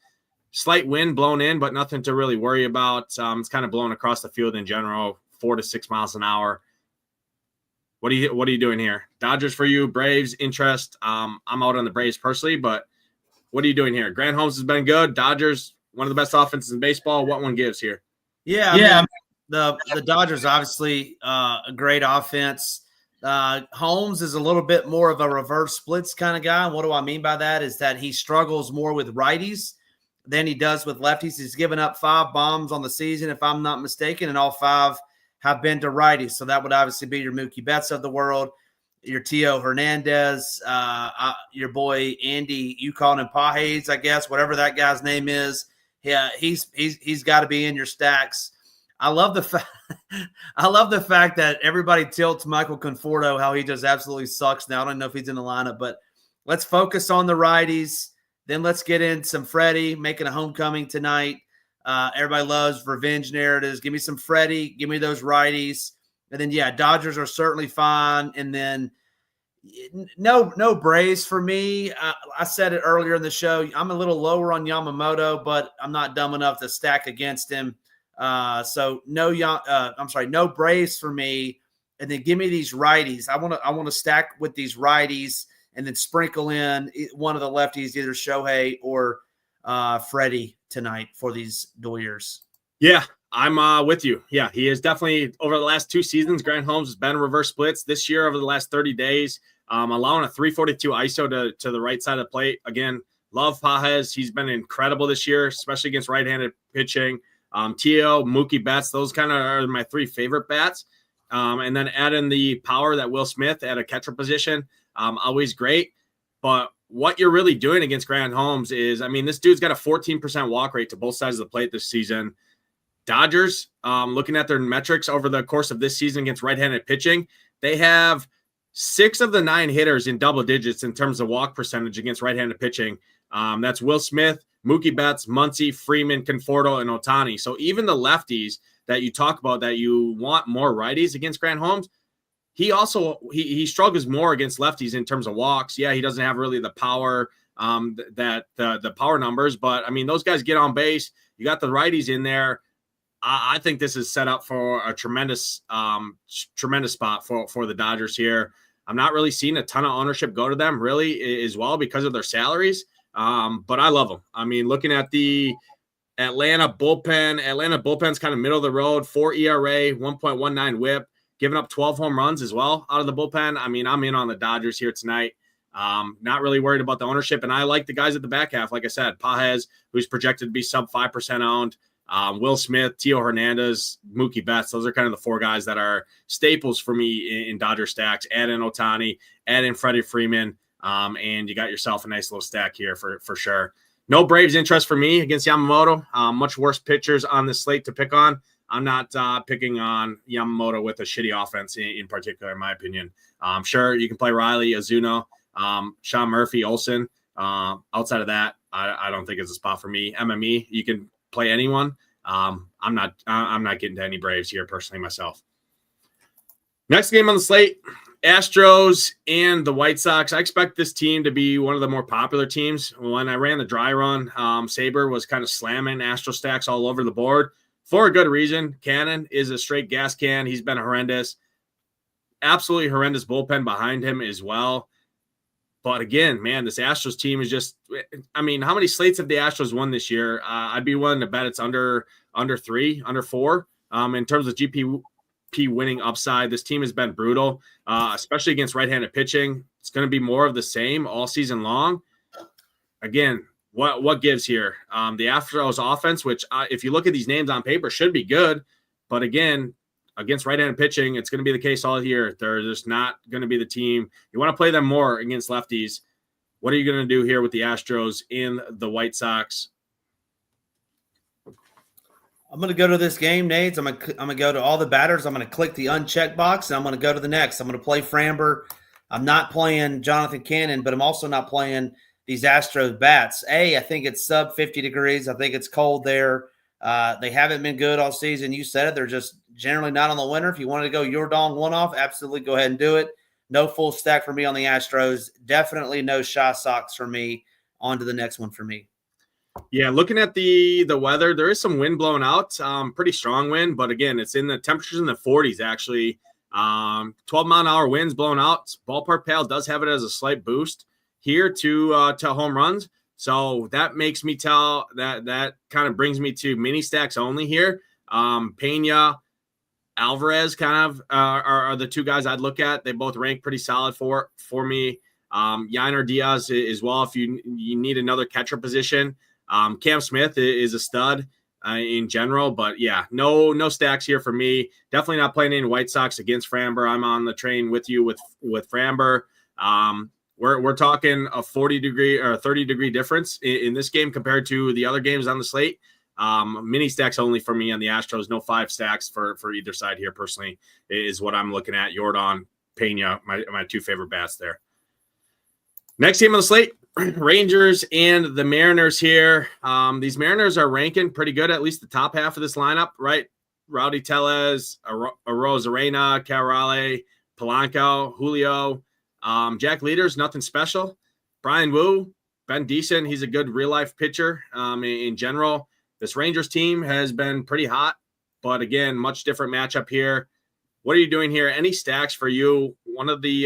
Slight wind blown in, but nothing to really worry about. It's kind of blowing across the field in general, 4 to 6 miles an hour. What are you doing here? Dodgers for you, Braves, interest. I'm out on the Braves personally, but what are you doing here? Grant Holmes has been good. Dodgers, one of the best offenses in baseball. What one gives here? Yeah. The Dodgers, obviously, a great offense. Holmes is a little bit more of a reverse splits kind of guy. And what do I mean by that is that he struggles more with righties than he does with lefties. He's given up 5 bombs on the season, if I'm not mistaken, and all 5 have been to righties. So that would obviously be your Mookie Betts of the world, your Teo Hernandez, your boy Andy, you call him Pages, I guess, whatever that guy's name is. Yeah, he's got to be in your stacks. I love the fact that everybody tilts Michael Conforto, how he just absolutely sucks now. I don't know if he's in the lineup, but let's focus on the righties. Then let's get in some Freddie making a homecoming tonight. Everybody loves revenge narratives. Give me some Freddie. Give me those righties. And then, yeah, Dodgers are certainly fine. And then no Braves for me. I said it earlier in the show. I'm a little lower on Yamamoto, but I'm not dumb enough to stack against him. So no Braves for me. And then give me these righties. I want to stack with these righties and then sprinkle in one of the lefties, either Shohei or Freddie tonight for these Doyers. Yeah, I'm with you. Yeah, he is definitely, over the last 2 seasons, Grant Holmes has been reverse splits. This year, over the last 30 days, allowing a 342 ISO to the right side of the plate. Again, love Pages. He's been incredible this year, especially against right-handed pitching. Teo, Mookie Betts, those kind of are my 3 favorite bats. And then add in the power that Will Smith at a catcher position. Always great. But what you're really doing against Grant Holmes is, this dude's got a 14% walk rate to both sides of the plate this season. Dodgers, looking at their metrics over the course of this season against right-handed pitching, they have 6 of the 9 hitters in double digits in terms of walk percentage against right-handed pitching. That's Will Smith, Mookie Betts, Muncy, Freeman, Conforto, and Ohtani. So even the lefties that you talk about that you want more righties against Grant Holmes, he also he struggles more against lefties in terms of walks. Yeah, he doesn't have really the power that the power numbers, but those guys get on base. You got the righties in there. I think this is set up for a tremendous spot for the Dodgers here. I'm not really seeing a ton of ownership go to them really as well because of their salaries. But I love them. Looking at the Atlanta bullpen's kind of middle of the road, 4 ERA, 1.19 whip, giving up 12 home runs as well out of the bullpen. I'm in on the Dodgers here tonight. Not really worried about the ownership, and I like the guys at the back half. Like I said, Pages, who's projected to be sub 5% owned, Will Smith, Tio Hernandez, Mookie Betts. Those are kind of the four guys that are staples for me in Dodger stacks. Add in Ohtani, add in Freddie Freeman, and you got yourself a nice little stack here for sure. No Braves interest for me against Yamamoto. Much worse pitchers on the slate to pick on. I'm not picking on Yamamoto with a shitty offense in particular, in my opinion. Sure, you can play Riley, Azuno, Sean Murphy, Olsen. Outside of that, I don't think it's a spot for me. MME, you can play anyone. I'm not getting to any Braves here personally myself. Next game on the slate, Astros and the White Sox. I expect this team to be one of the more popular teams. When I ran the dry run, Saber was kind of slamming Astro stacks all over the board for a good reason. Cannon is a straight gas can. He's been horrendous. Absolutely horrendous bullpen behind him as well. But again, man, this Astros team is just, I mean, how many slates have the Astros won this year? I'd be willing to bet it's under 3, under 4. In terms of GP winning upside, this team has been brutal, especially against right-handed pitching. It's going to be more of the same all season long. Again, what gives here? The Astros offense, which if you look at these names on paper, should be good. But again, against right-handed pitching, it's going to be the case all year. They're just not going to be the team. You want to play them more against lefties. What are you going to do here with the Astros in the White Sox? I'm going to go to this game, Nades. I'm going to go to all the batters. I'm going to click the uncheck box, and I'm going to go to the next. I'm going to play Framber. I'm not playing Jonathan Cannon, but I'm also not playing these Astros bats. I think it's sub 50 degrees. I think it's cold there. They haven't been good all season. You said it. They're just generally not on the winner. If you wanted to go your dong one-off, absolutely go ahead and do it. No full stack for me on the Astros. Definitely no Shy Sox for me. On to the next one for me. Yeah, looking at the weather, there is some wind blowing out, pretty strong wind, but again, it's in the temperatures in the 40s actually. 12-mile-an-hour winds blowing out. Ballpark Pal does have it as a slight boost here to home runs. So that makes me tell that kind of brings me to mini stacks only here. Pena, Alvarez kind of are the two guys I'd look at. They both rank pretty solid for me. Yainer Diaz as well if you need another catcher position. Cam Smith is a stud in general, but yeah, no stacks here for me. Definitely not playing any White Sox against Framber. I'm on the train with you with Framber. We're talking a 40-degree or 30-degree difference in this game compared to the other games on the slate. Mini stacks only for me on the Astros. No 5 stacks for either side here personally is what I'm looking at. Jordan, Pena, my two favorite bats there. Next game on the slate, Rangers and the Mariners here. These Mariners are ranking pretty good, at least the top half of this lineup, right? Rowdy Tellez, Arozarena, Cal Raleigh, Polanco, Julio. Jack Leaders, nothing special. Brian Wu, been decent. He's a good real-life pitcher in general. This Rangers team has been pretty hot, but again, much different matchup here. What are you doing here? Any stacks for you? One of the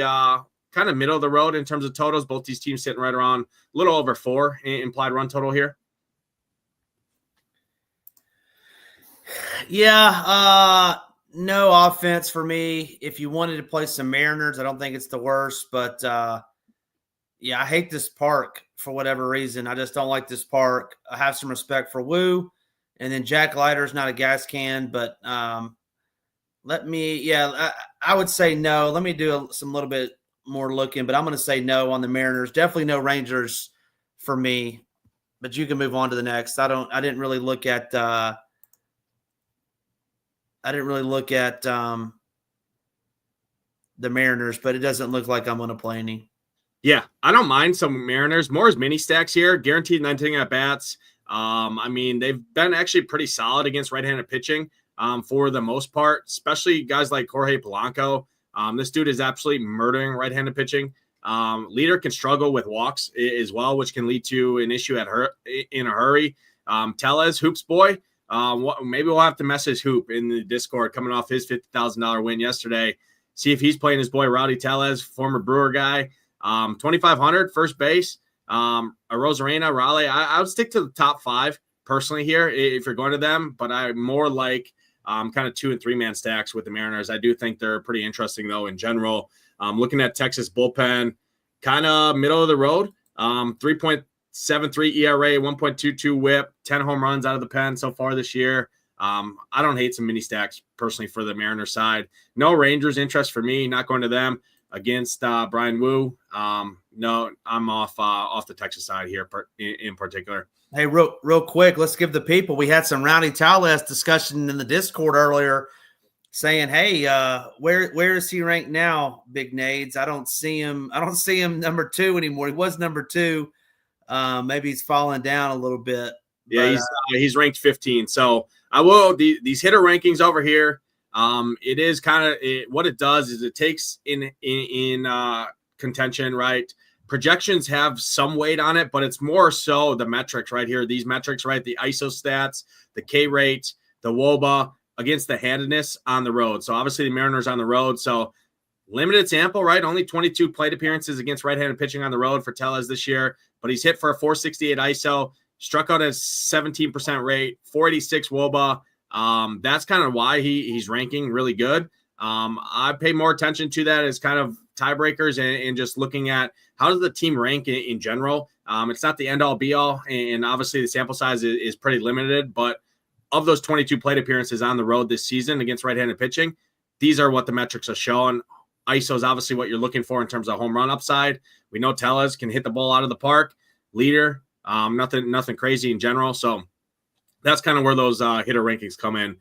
kind of middle of the road in terms of totals. Both these teams sitting right around a little over 4 implied run total here. Yeah, no offense for me. If you wanted to play some Mariners, I don't think it's the worst. But, yeah, I hate this park for whatever reason. I just don't like this park. I have some respect for Wu. And then Jack Leiter's not a gas can. But I would say no. Let me do some little bit more looking. But I'm going to say no on the Mariners. Definitely no Rangers for me. But you can move on to the next. I didn't really look at the Mariners, but it doesn't look like I'm going to play any. Yeah, I don't mind some Mariners. More as mini stacks here. Guaranteed 19 at bats. I mean, they've been actually pretty solid against right-handed pitching for the most part, especially guys like Jorge Polanco. This dude is absolutely murdering right-handed pitching. Leader can struggle with walks as well, which can lead to an issue in a hurry. Tellez, Hoops boy. Maybe we'll have to message Hoop in the Discord coming off his $50,000 win yesterday. See if he's playing his boy Rowdy Tellez, former Brewer guy. 2,500 first base. Arozarena, Raleigh. I would stick to the top 5 personally here if you're going to them, but I more like kind of 2- and 3-man stacks with the Mariners. I do think they're pretty interesting though in general. Looking at Texas bullpen, kind of middle of the road. 3.73 ERA, 1.22 WHIP, 10 home runs out of the pen so far this year. I don't hate some mini stacks personally for the Mariners side. No Rangers interest for me, not going to them against Brian Wu. No, I'm off the Texas side here in particular. Hey, real quick, let's give the people. We had some Rowdy Towless discussion in the Discord earlier saying, hey, where is he ranked now, Big Nades? I don't see him number 2 anymore. He was number 2. Maybe he's fallen down a little bit. Yeah, he's ranked 15. So I will these hitter rankings over here. It is kind of what it does is it takes in contention, right? Projections have some weight on it, but it's more so the metrics right here. These metrics, right? The ISO stats, the K rate, the WOBA against the handedness on the road. So obviously the Mariners on the road. So limited sample, right? Only 22 plate appearances against right-handed pitching on the road for Tellez this year, but he's hit for a 468 ISO, struck out at 17% rate, 486 WOBA. That's kind of why he's ranking really good. I pay more attention to that as kind of tiebreakers and just looking at how does the team rank in general. It's not the end all be all, and obviously the sample size is pretty limited, but of those 22 plate appearances on the road this season against right-handed pitching, these are what the metrics are showing. ISO is obviously what you're looking for in terms of home run upside. We know Tellez can hit the ball out of the park, leader, nothing crazy in general. So that's kind of where those hitter rankings come in.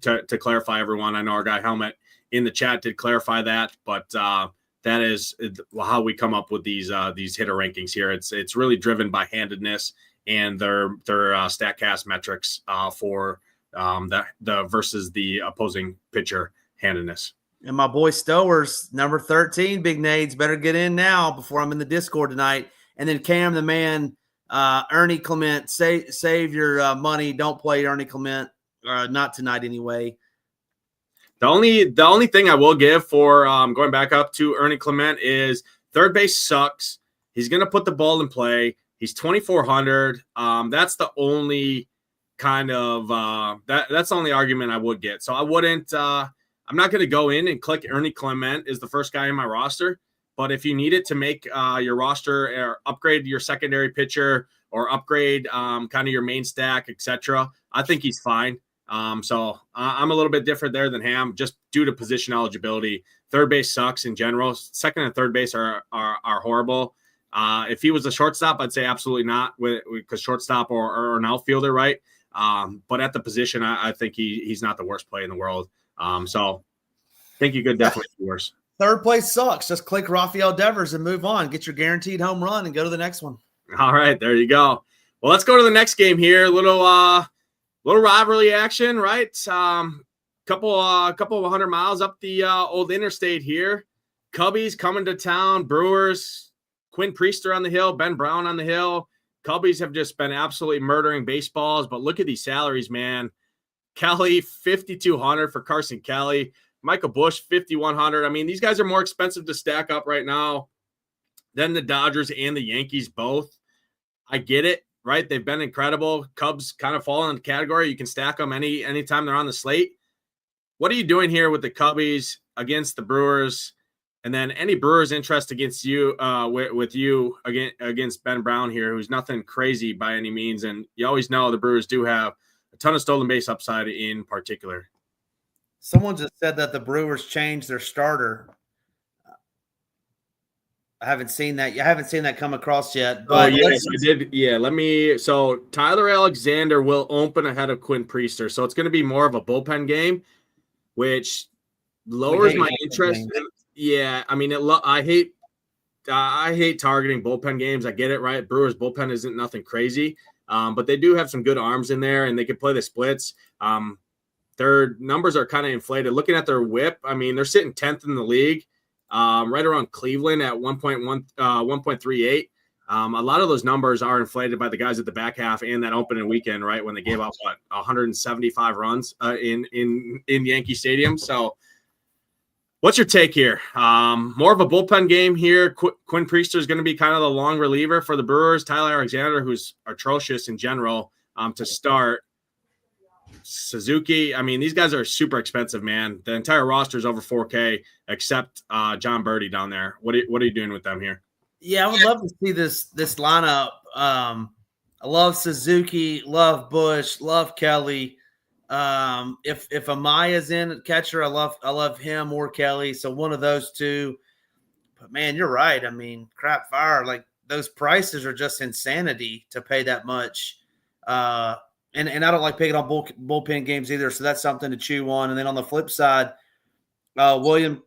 To clarify, everyone, I know our guy Helmet in the chat did clarify that, but that is how we come up with these hitter rankings here. It's really driven by handedness and their StatCast metrics for the versus the opposing pitcher handedness. And my boy Stowers, number 13, Big Nades, better get in now before I'm in the Discord tonight. And then Cam the man, Ernie Clement, save your money. Don't play Ernie Clement, not tonight anyway. The only thing I will give for going back up to Ernie Clement is third base sucks. He's going to put the ball in play. He's 2,400. That's the only kind of that's the only argument I would get. So I wouldn't. I'm not going to go in and click Ernie Clement is the first guy in my roster. But if you need it to make your roster or upgrade your secondary pitcher or upgrade kind of your main stack, etc., I think he's fine. So I'm a little bit different there than Ham just due to position eligibility. Third base sucks in general. Second and third base are horrible. If he was a shortstop, I'd say absolutely not because shortstop or an outfielder, right? But at the position, I think he's not the worst play in the world. So I think you could definitely be worse. Third place sucks. Just click Rafael Devers and move on. Get your guaranteed home run and go to the next one. All right, there you go. Well, let's go to the next game here. Little rivalry action, right? Couple of 100 miles up the old interstate here. Cubbies coming to town. Brewers, Quinn Priester on the hill, Ben Brown on the hill. Cubbies have just been absolutely murdering baseballs, but look at these salaries, man. Kelly, $5,200 for Carson Kelly. Michael Busch, $5,100. I mean, these guys are more expensive to stack up right now than the Dodgers and the Yankees both. I get it, right? They've been incredible. Cubs kind of fall in the category. You can stack them anytime they're on the slate. What are you doing here with the Cubbies against the Brewers? And then any Brewers interest against you with you against Ben Brown here, who's nothing crazy by any means. And you always know the Brewers do have a ton of stolen base upside in particular. Someone just said that the Brewers changed their starter. I haven't seen that. I haven't seen that come across yet. But yes, I did. Yeah, so Tyler Alexander will open ahead of Quinn Priester. So it's going to be more of a bullpen game, which lowers my interest. Yeah, I mean, I hate targeting bullpen games. I get it, right? Brewers bullpen isn't nothing crazy, but they do have some good arms in there, and they can play the splits. Their numbers are kind of inflated. Looking at their WHIP, I mean, they're sitting 10th in the league, right around Cleveland at 1.38. A lot of those numbers are inflated by the guys at the back half and that opening weekend, right, when they gave up 175 runs in Yankee Stadium. So what's your take here? More of a bullpen game here. Quinn Priester is going to be kind of the long reliever for the Brewers. Tyler Alexander, who's atrocious in general, to start. Suzuki, I mean, these guys are super expensive, man. The entire roster is over $4K except John Birdie down there. What are you doing with them here? Yeah, I would love to see this lineup. I love Suzuki, love Bush, love Kelly. If Amaya's in at catcher, I love him or Kelly. So one of those two. But man, you're right. I mean, crap fire. Like those prices are just insanity to pay that much. And I don't like picking on bullpen games either. So that's something to chew on. And then on the flip side, William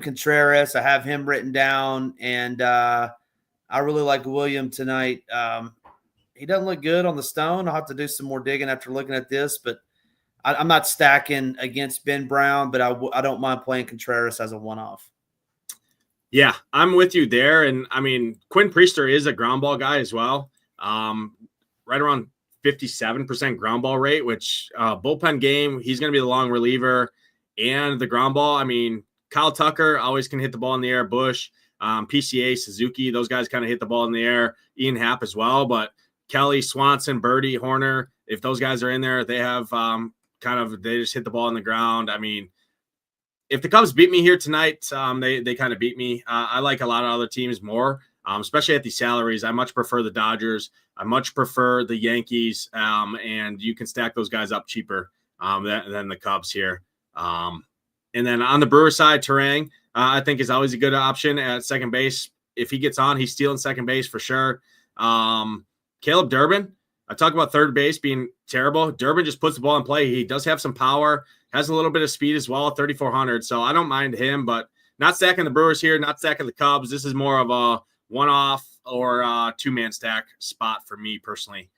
Contreras, I have him written down, and I really like William tonight. He doesn't look good on the stone. I'll have to do some more digging after looking at this, but I'm not stacking against Ben Brown, but I don't mind playing Contreras as a one-off. Yeah, I'm with you there. And I mean, Quinn Priester is a ground ball guy as well. Right around 57% ground ball rate, which bullpen game, he's going to be the long reliever and the ground ball. I mean, Kyle Tucker always can hit the ball in the air. Bush, PCA, Suzuki, those guys kind of hit the ball in the air. Ian Happ as well. But Kelly, Swanson, Birdie, Horner, if those guys are in there, they have they just hit the ball on the ground. I mean, if the Cubs beat me here tonight, they kind of beat me. I like a lot of other teams more, especially at these salaries. I much prefer the Dodgers. I much prefer the Yankees, and you can stack those guys up cheaper than the Cubs here. And then on the Brewer side, Terang, I think is always a good option at second base. If he gets on, he's stealing second base for sure. Caleb Durbin, I talk about third base being terrible. Durbin just puts the ball in play. He does have some power, has a little bit of speed as well, 3,400. So I don't mind him, but not stacking the Brewers here, not stacking the Cubs. This is more of a one-off or two-man stack spot for me personally.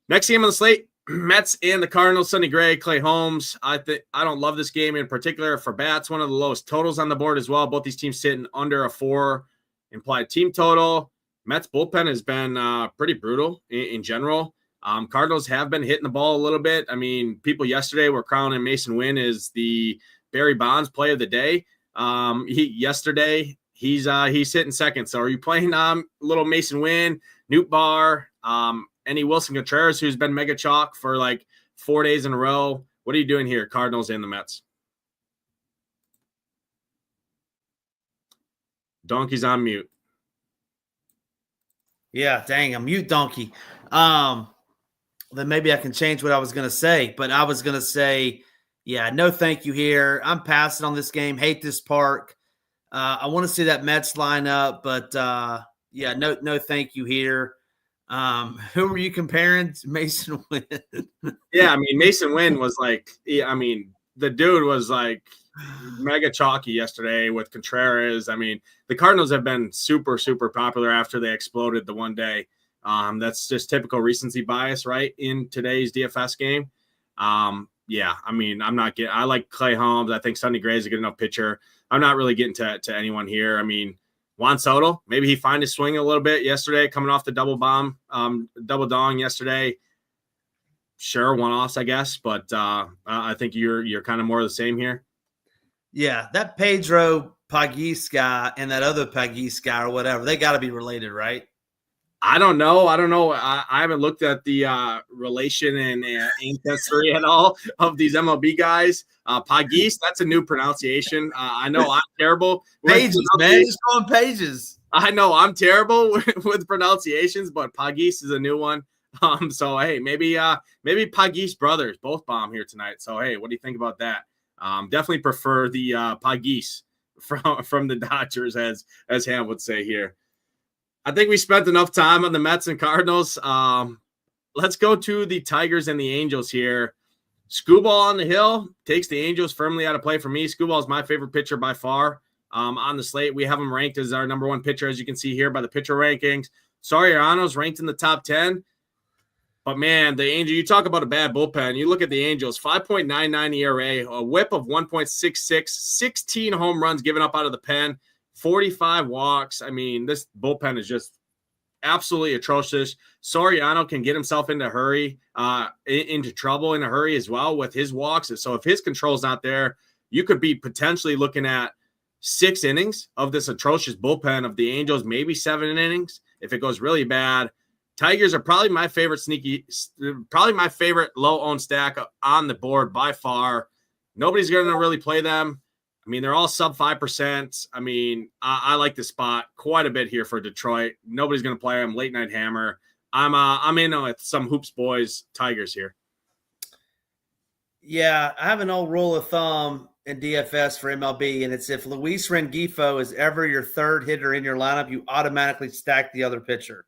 Next game on the slate, Mets and the Cardinals, Sonny Gray, Clay Holmes. I don't love this game in particular for bats. One of the lowest totals on the board as well. Both these teams sitting under a 4 implied team total. Mets bullpen has been pretty brutal in general. Cardinals have been hitting the ball a little bit. I mean, people yesterday were crowning Mason Wynn as the Barry Bonds play of the day. He's sitting second. So are you playing little Mason Wynn, Newt Barr, any Wilson Contreras, who's been mega chalk for like 4 days in a row? What are you doing here, Cardinals and the Mets? Donkey's on mute. Yeah, dang, a mute donkey. Then maybe I can change what I was going to say. But I was going to say, yeah, no thank you here. I'm passing on this game. Hate this park. I want to see that Mets line up, but yeah, no thank you here. Who were you comparing to Mason Wynn? Yeah, I mean, Mason Wynn was like, the dude was like mega chalky yesterday with Contreras. I mean, the Cardinals have been super, super popular after they exploded the one day. That's just typical recency bias, right, in today's DFS game. Yeah, I mean, I like Clay Holmes. I think Sonny Gray is a good enough pitcher. I'm not really getting to anyone here. I mean, Juan Soto, maybe he find his swing a little bit yesterday, coming off the double dong yesterday. Sure, one-offs, I guess, but I think you're kind of more of the same here. Yeah, that Pedro Paguis guy and that other Paguis guy or whatever, they got to be related, right? I don't know. I haven't looked at the relation and ancestry at all of these MLB guys. Paguis, that's a new pronunciation. I know I'm terrible. Pages, man. Just going pages. I know I'm terrible with pronunciations, but Paguis is a new one. So hey, maybe Paguis brothers both bomb here tonight. So hey, what do you think about that? Definitely prefer the Paguis from the Dodgers, as Ham would say here. I think we spent enough time on the Mets and Cardinals. Let's go to the Tigers and the Angels here. Screwball on the hill takes the Angels firmly out of play for me. Screwball is my favorite pitcher by far on the slate. We have him ranked as our number one pitcher, as you can see here by the pitcher rankings. Soriano's ranked in the top 10. But, man, the Angels, you talk about a bad bullpen. You look at the Angels, 5.99 ERA, a whip of 1.66, 16 home runs given up out of the pen, 45 walks. I mean, this bullpen is just absolutely atrocious. Soriano can get himself into trouble in a hurry as well with his walks. So if his control's not there, you could be potentially looking at 6 innings of this atrocious bullpen of the Angels, maybe 7 innings if it goes really bad. Tigers are probably my favorite low-owned stack on the board by far. Nobody's going to really play them. I mean, they're all sub 5%. I mean, I like the spot quite a bit here for Detroit. Nobody's going to play them. Late night hammer. I'm in with some Hoops Boys Tigers here. Yeah, I have an old rule of thumb in DFS for MLB, and it's if Luis Rengifo is ever your third hitter in your lineup, you automatically stack the other pitcher.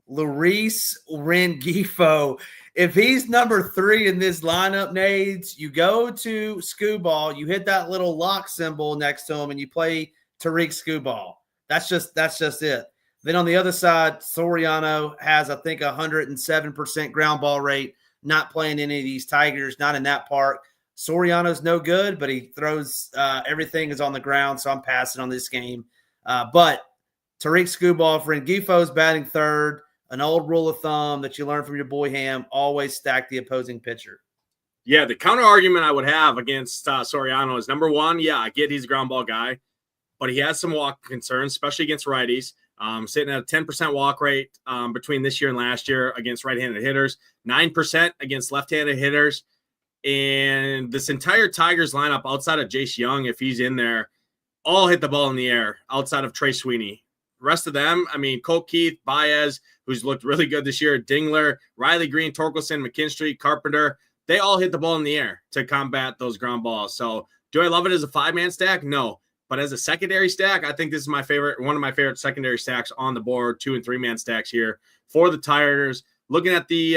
Luis Rengifo, if he's number 3 in this lineup, Nades, you go to Skubal, you hit that little lock symbol next to him, and you play Tariq Skubal. That's just it. Then on the other side, Soriano has, I think, 107% ground ball rate. Not playing any of these Tigers, not in that park. Soriano's no good, but he throws everything is on the ground, so I'm passing on this game. But Tariq Skubal, if Rengifo's batting third, an old rule of thumb that you learned from your boy Ham, always stack the opposing pitcher. Yeah, the counter argument I would have against Soriano is, number one, yeah, I get he's a ground ball guy, but he has some walk concerns, especially against righties. Sitting at a 10% walk rate between this year and last year against right-handed hitters, 9% against left-handed hitters. And this entire Tigers lineup outside of Jace Young, if he's in there, all hit the ball in the air outside of Trey Sweeney. The rest of them, I mean, Colt Keith, Baez, who's looked really good this year, Dingler, Riley Green, Torkelson, McKinstry, Carpenter, they all hit the ball in the air to combat those ground balls. So do I love it as a 5-man stack? No. But as a secondary stack, I think this is one of my favorite secondary stacks on the board, 2- and 3-man stacks here for the Tigers. Looking at the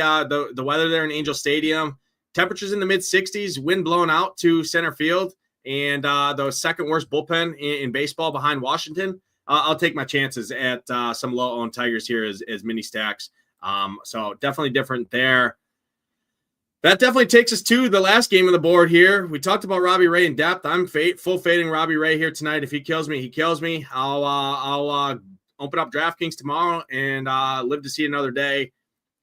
weather there in Angel Stadium, temperatures in the mid-60s, wind blowing out to center field, and the second worst bullpen in baseball behind Washington. I'll take my chances at some low-owned Tigers here as mini stacks. So definitely different there. That definitely takes us to the last game of the board here. We talked about Robbie Ray in depth. I'm full fading Robbie Ray here tonight. If he kills me, he kills me. I'll open up DraftKings tomorrow and live to see another day.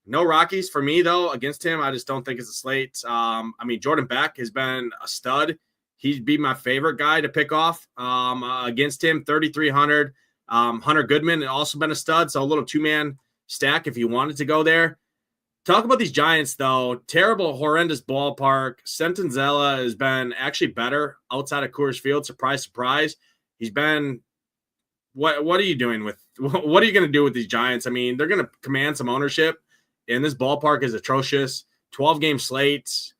No Rockies for me, though, against him. I just don't think it's a slate. I mean, Jordan Beck has been a stud. He'd be my favorite guy to pick off against him, 3,300. Hunter Goodman has also been a stud, so a little 2-man stack if you wanted to go there. Talk about these Giants, though. Terrible, horrendous ballpark. Sentenzella has been actually better outside of Coors Field. Surprise, surprise. He's been – what are you doing with – what are you going to do with these Giants? I mean, they're going to command some ownership, and this ballpark is atrocious. 12-game slates.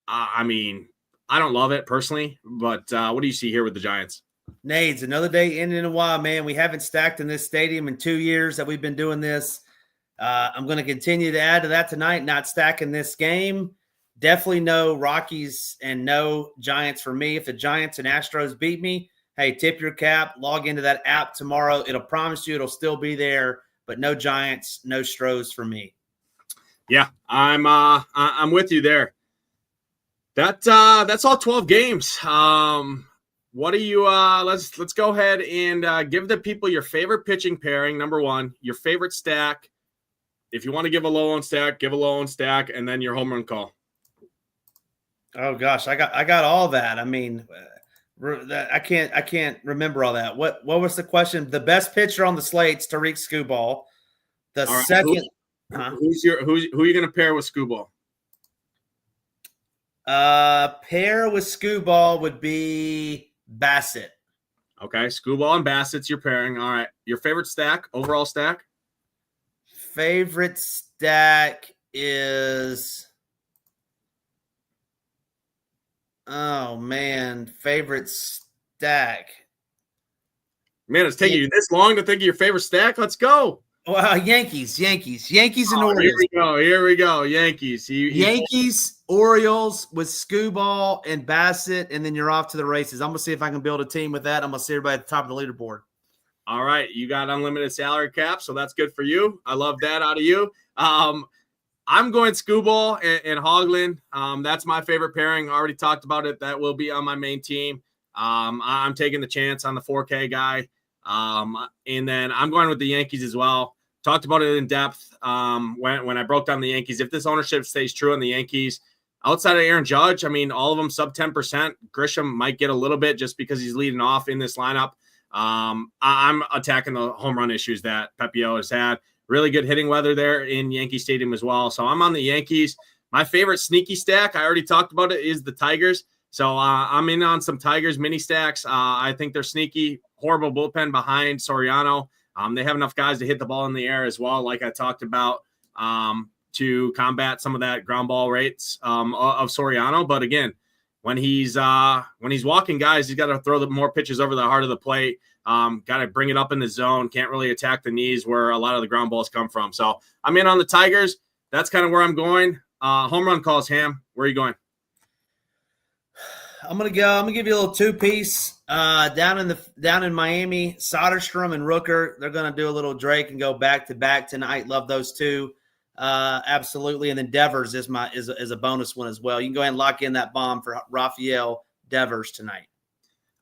I mean, I don't love it personally, but what do you see here with the Giants? Nades, another day in a while, man. We haven't stacked in this stadium in 2 years that we've been doing this. I'm going to continue to add to that tonight, not stacking this game. Definitely no Rockies and no Giants for me. If the Giants and Astros beat me, hey, tip your cap, log into that app tomorrow. It'll promise you it'll still be there, but no Giants, no Stros for me. Yeah, I'm with you there. That's all 12 games. What do you let's go ahead and give the people your favorite pitching pairing, number one, your favorite stack. If you want to give a low-owned stack, give a low-owned stack, and then your home run call. Oh gosh, I got all that. I mean, I can't remember all that. What was the question? The best pitcher on the slate's Tariq Skubal. The all right, second, who are you going to pair with Skubal? Pair with Skubal would be Bassett. Okay, Skubal and Bassett's your pairing. All right, your favorite stack, overall stack? Favorite stack is, oh man, favorite stack. Man, it's taking you this long to think of your favorite stack. Let's go. Well, Yankees and Orioles. Here we go. Yankees. Yankees, Orioles with Skubal and Bassett, and then you're off to the races. I'm going to see if I can build a team with that. I'm going to see everybody at the top of the leaderboard. All right. You got unlimited salary cap, so that's good for you. I love that out of you. I'm going Skubal and Hoagland. That's my favorite pairing. I already talked about it. That will be on my main team. I'm taking the chance on the 4K guy. And then I'm going with the Yankees as well. Talked about it in depth when I broke down the Yankees. If this ownership stays true on the Yankees, outside of Aaron Judge, I mean, all of them sub 10%. Grisham might get a little bit just because he's leading off in this lineup. I'm attacking the home run issues that Pepio has had. Really good hitting weather there in Yankee Stadium as well. So I'm on the Yankees. My favorite sneaky stack, I already talked about it, is the Tigers. So I'm in on some Tigers mini stacks. I think they're sneaky. Horrible bullpen behind Soriano. They have enough guys to hit the ball in the air as well, like I talked about, to combat some of that ground ball rates of Soriano. But again, when he's walking guys, he's got to throw more pitches over the heart of the plate. Got to bring it up in the zone. Can't really attack the knees where a lot of the ground balls come from. So I'm in on the Tigers. That's kind of where I'm going. Home run calls, Ham. Where are you going? I'm gonna give you a little two-piece down in Miami. Soderstrom and Rooker. They're gonna do a little Drake and go back-to-back tonight. Love those two. Absolutely. And then Devers is a bonus one as well. You can go ahead and lock in that bomb for Rafael Devers tonight.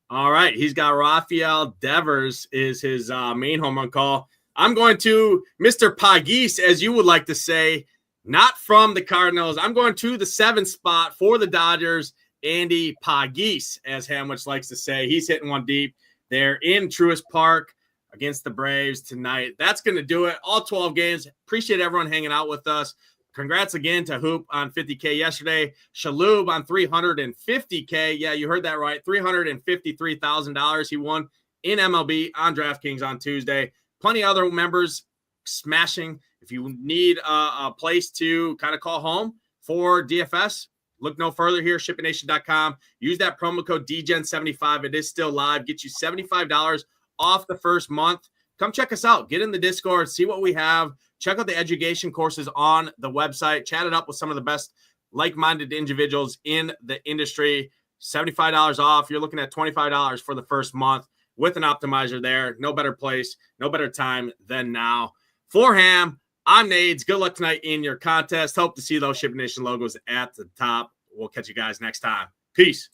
All right. He's got Rafael Devers is his main home run call. I'm going to Mr. Pagis, as you would like to say, not from the Cardinals. I'm going to the 7th spot for the Dodgers, Andy Pagis, as Hamwich likes to say. He's hitting one deep. They're in Truist Park against the Braves tonight. That's going to do it. All 12 games. Appreciate everyone hanging out with us. Congrats again to Hoop on 50K yesterday. Shalhoub on 350K. Yeah, you heard that right. $353,000 he won in MLB on DraftKings on Tuesday. Plenty of other members smashing. If you need a place to kind of call home for DFS, look no further here, ShipItNation.com. Use that promo code DGen75. It is still live. Get you $75 off the first month. Come check us out. Get in the Discord. See what we have. Check out the education courses on the website. Chat it up with some of the best like-minded individuals in the industry. $75 off. You're looking at $25 for the first month with an optimizer there. No better place, no better time than now. For Ham, I'm Nades. Good luck tonight in your contest. Hope to see those Ship Nation logos at the top. We'll catch you guys next time. Peace.